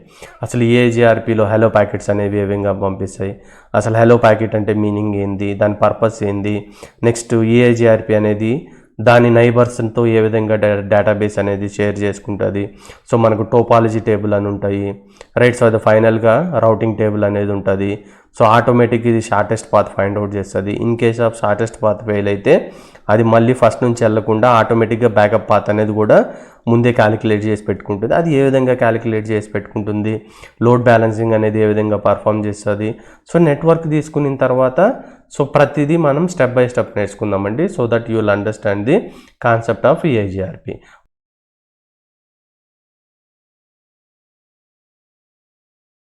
అసలు EAGRPలో హలో ప్యాకెట్స్ అనేవి ఏ విధంగా పంపిస్తాయి, అసలు హలో ప్యాకెట్ అంటే మీనింగ్ ఏంది, దాని పర్పస్ ఏంది, నెక్స్ట్ EAGRP అనేది దాని నైబర్స్తో ఏ విధంగా డేటాబేస్ అనేది షేర్ చేసుకుంటుంది. సో మనకు టోపాలజీ టేబుల్ అని ఉంటాయి, రైట్. సో అది ఫైనల్గా రౌటింగ్ టేబుల్ అనేది ఉంటుంది. సో ఆటోమేటిక్ ఇది షార్టెస్ట్ పాత్ ఫైండ్ అవుట్ చేస్తుంది. In case of shortest path fail అయితే అది మళ్ళీ ఫస్ట్ నుంచి వెళ్ళకుండా ఆటోమేటిక్గా బ్యాకప్ పాత్ అనేది కూడా ముందే క్యాలిక్యులేట్ చేసి పెట్టుకుంటుంది. అది ఏ విధంగా క్యాలిక్యులేట్ చేసి పెట్టుకుంటుంది, లోడ్ బ్యాలెన్సింగ్ అనేది ఏ విధంగా పర్ఫామ్ చేస్తుంది. సో నెట్వర్క్ తీసుకున్న తర్వాత సో ప్రతిదీ మనం స్టెప్ బై స్టెప్ నేర్చుకుందామండి. So that you will understand the concept of EAGRP.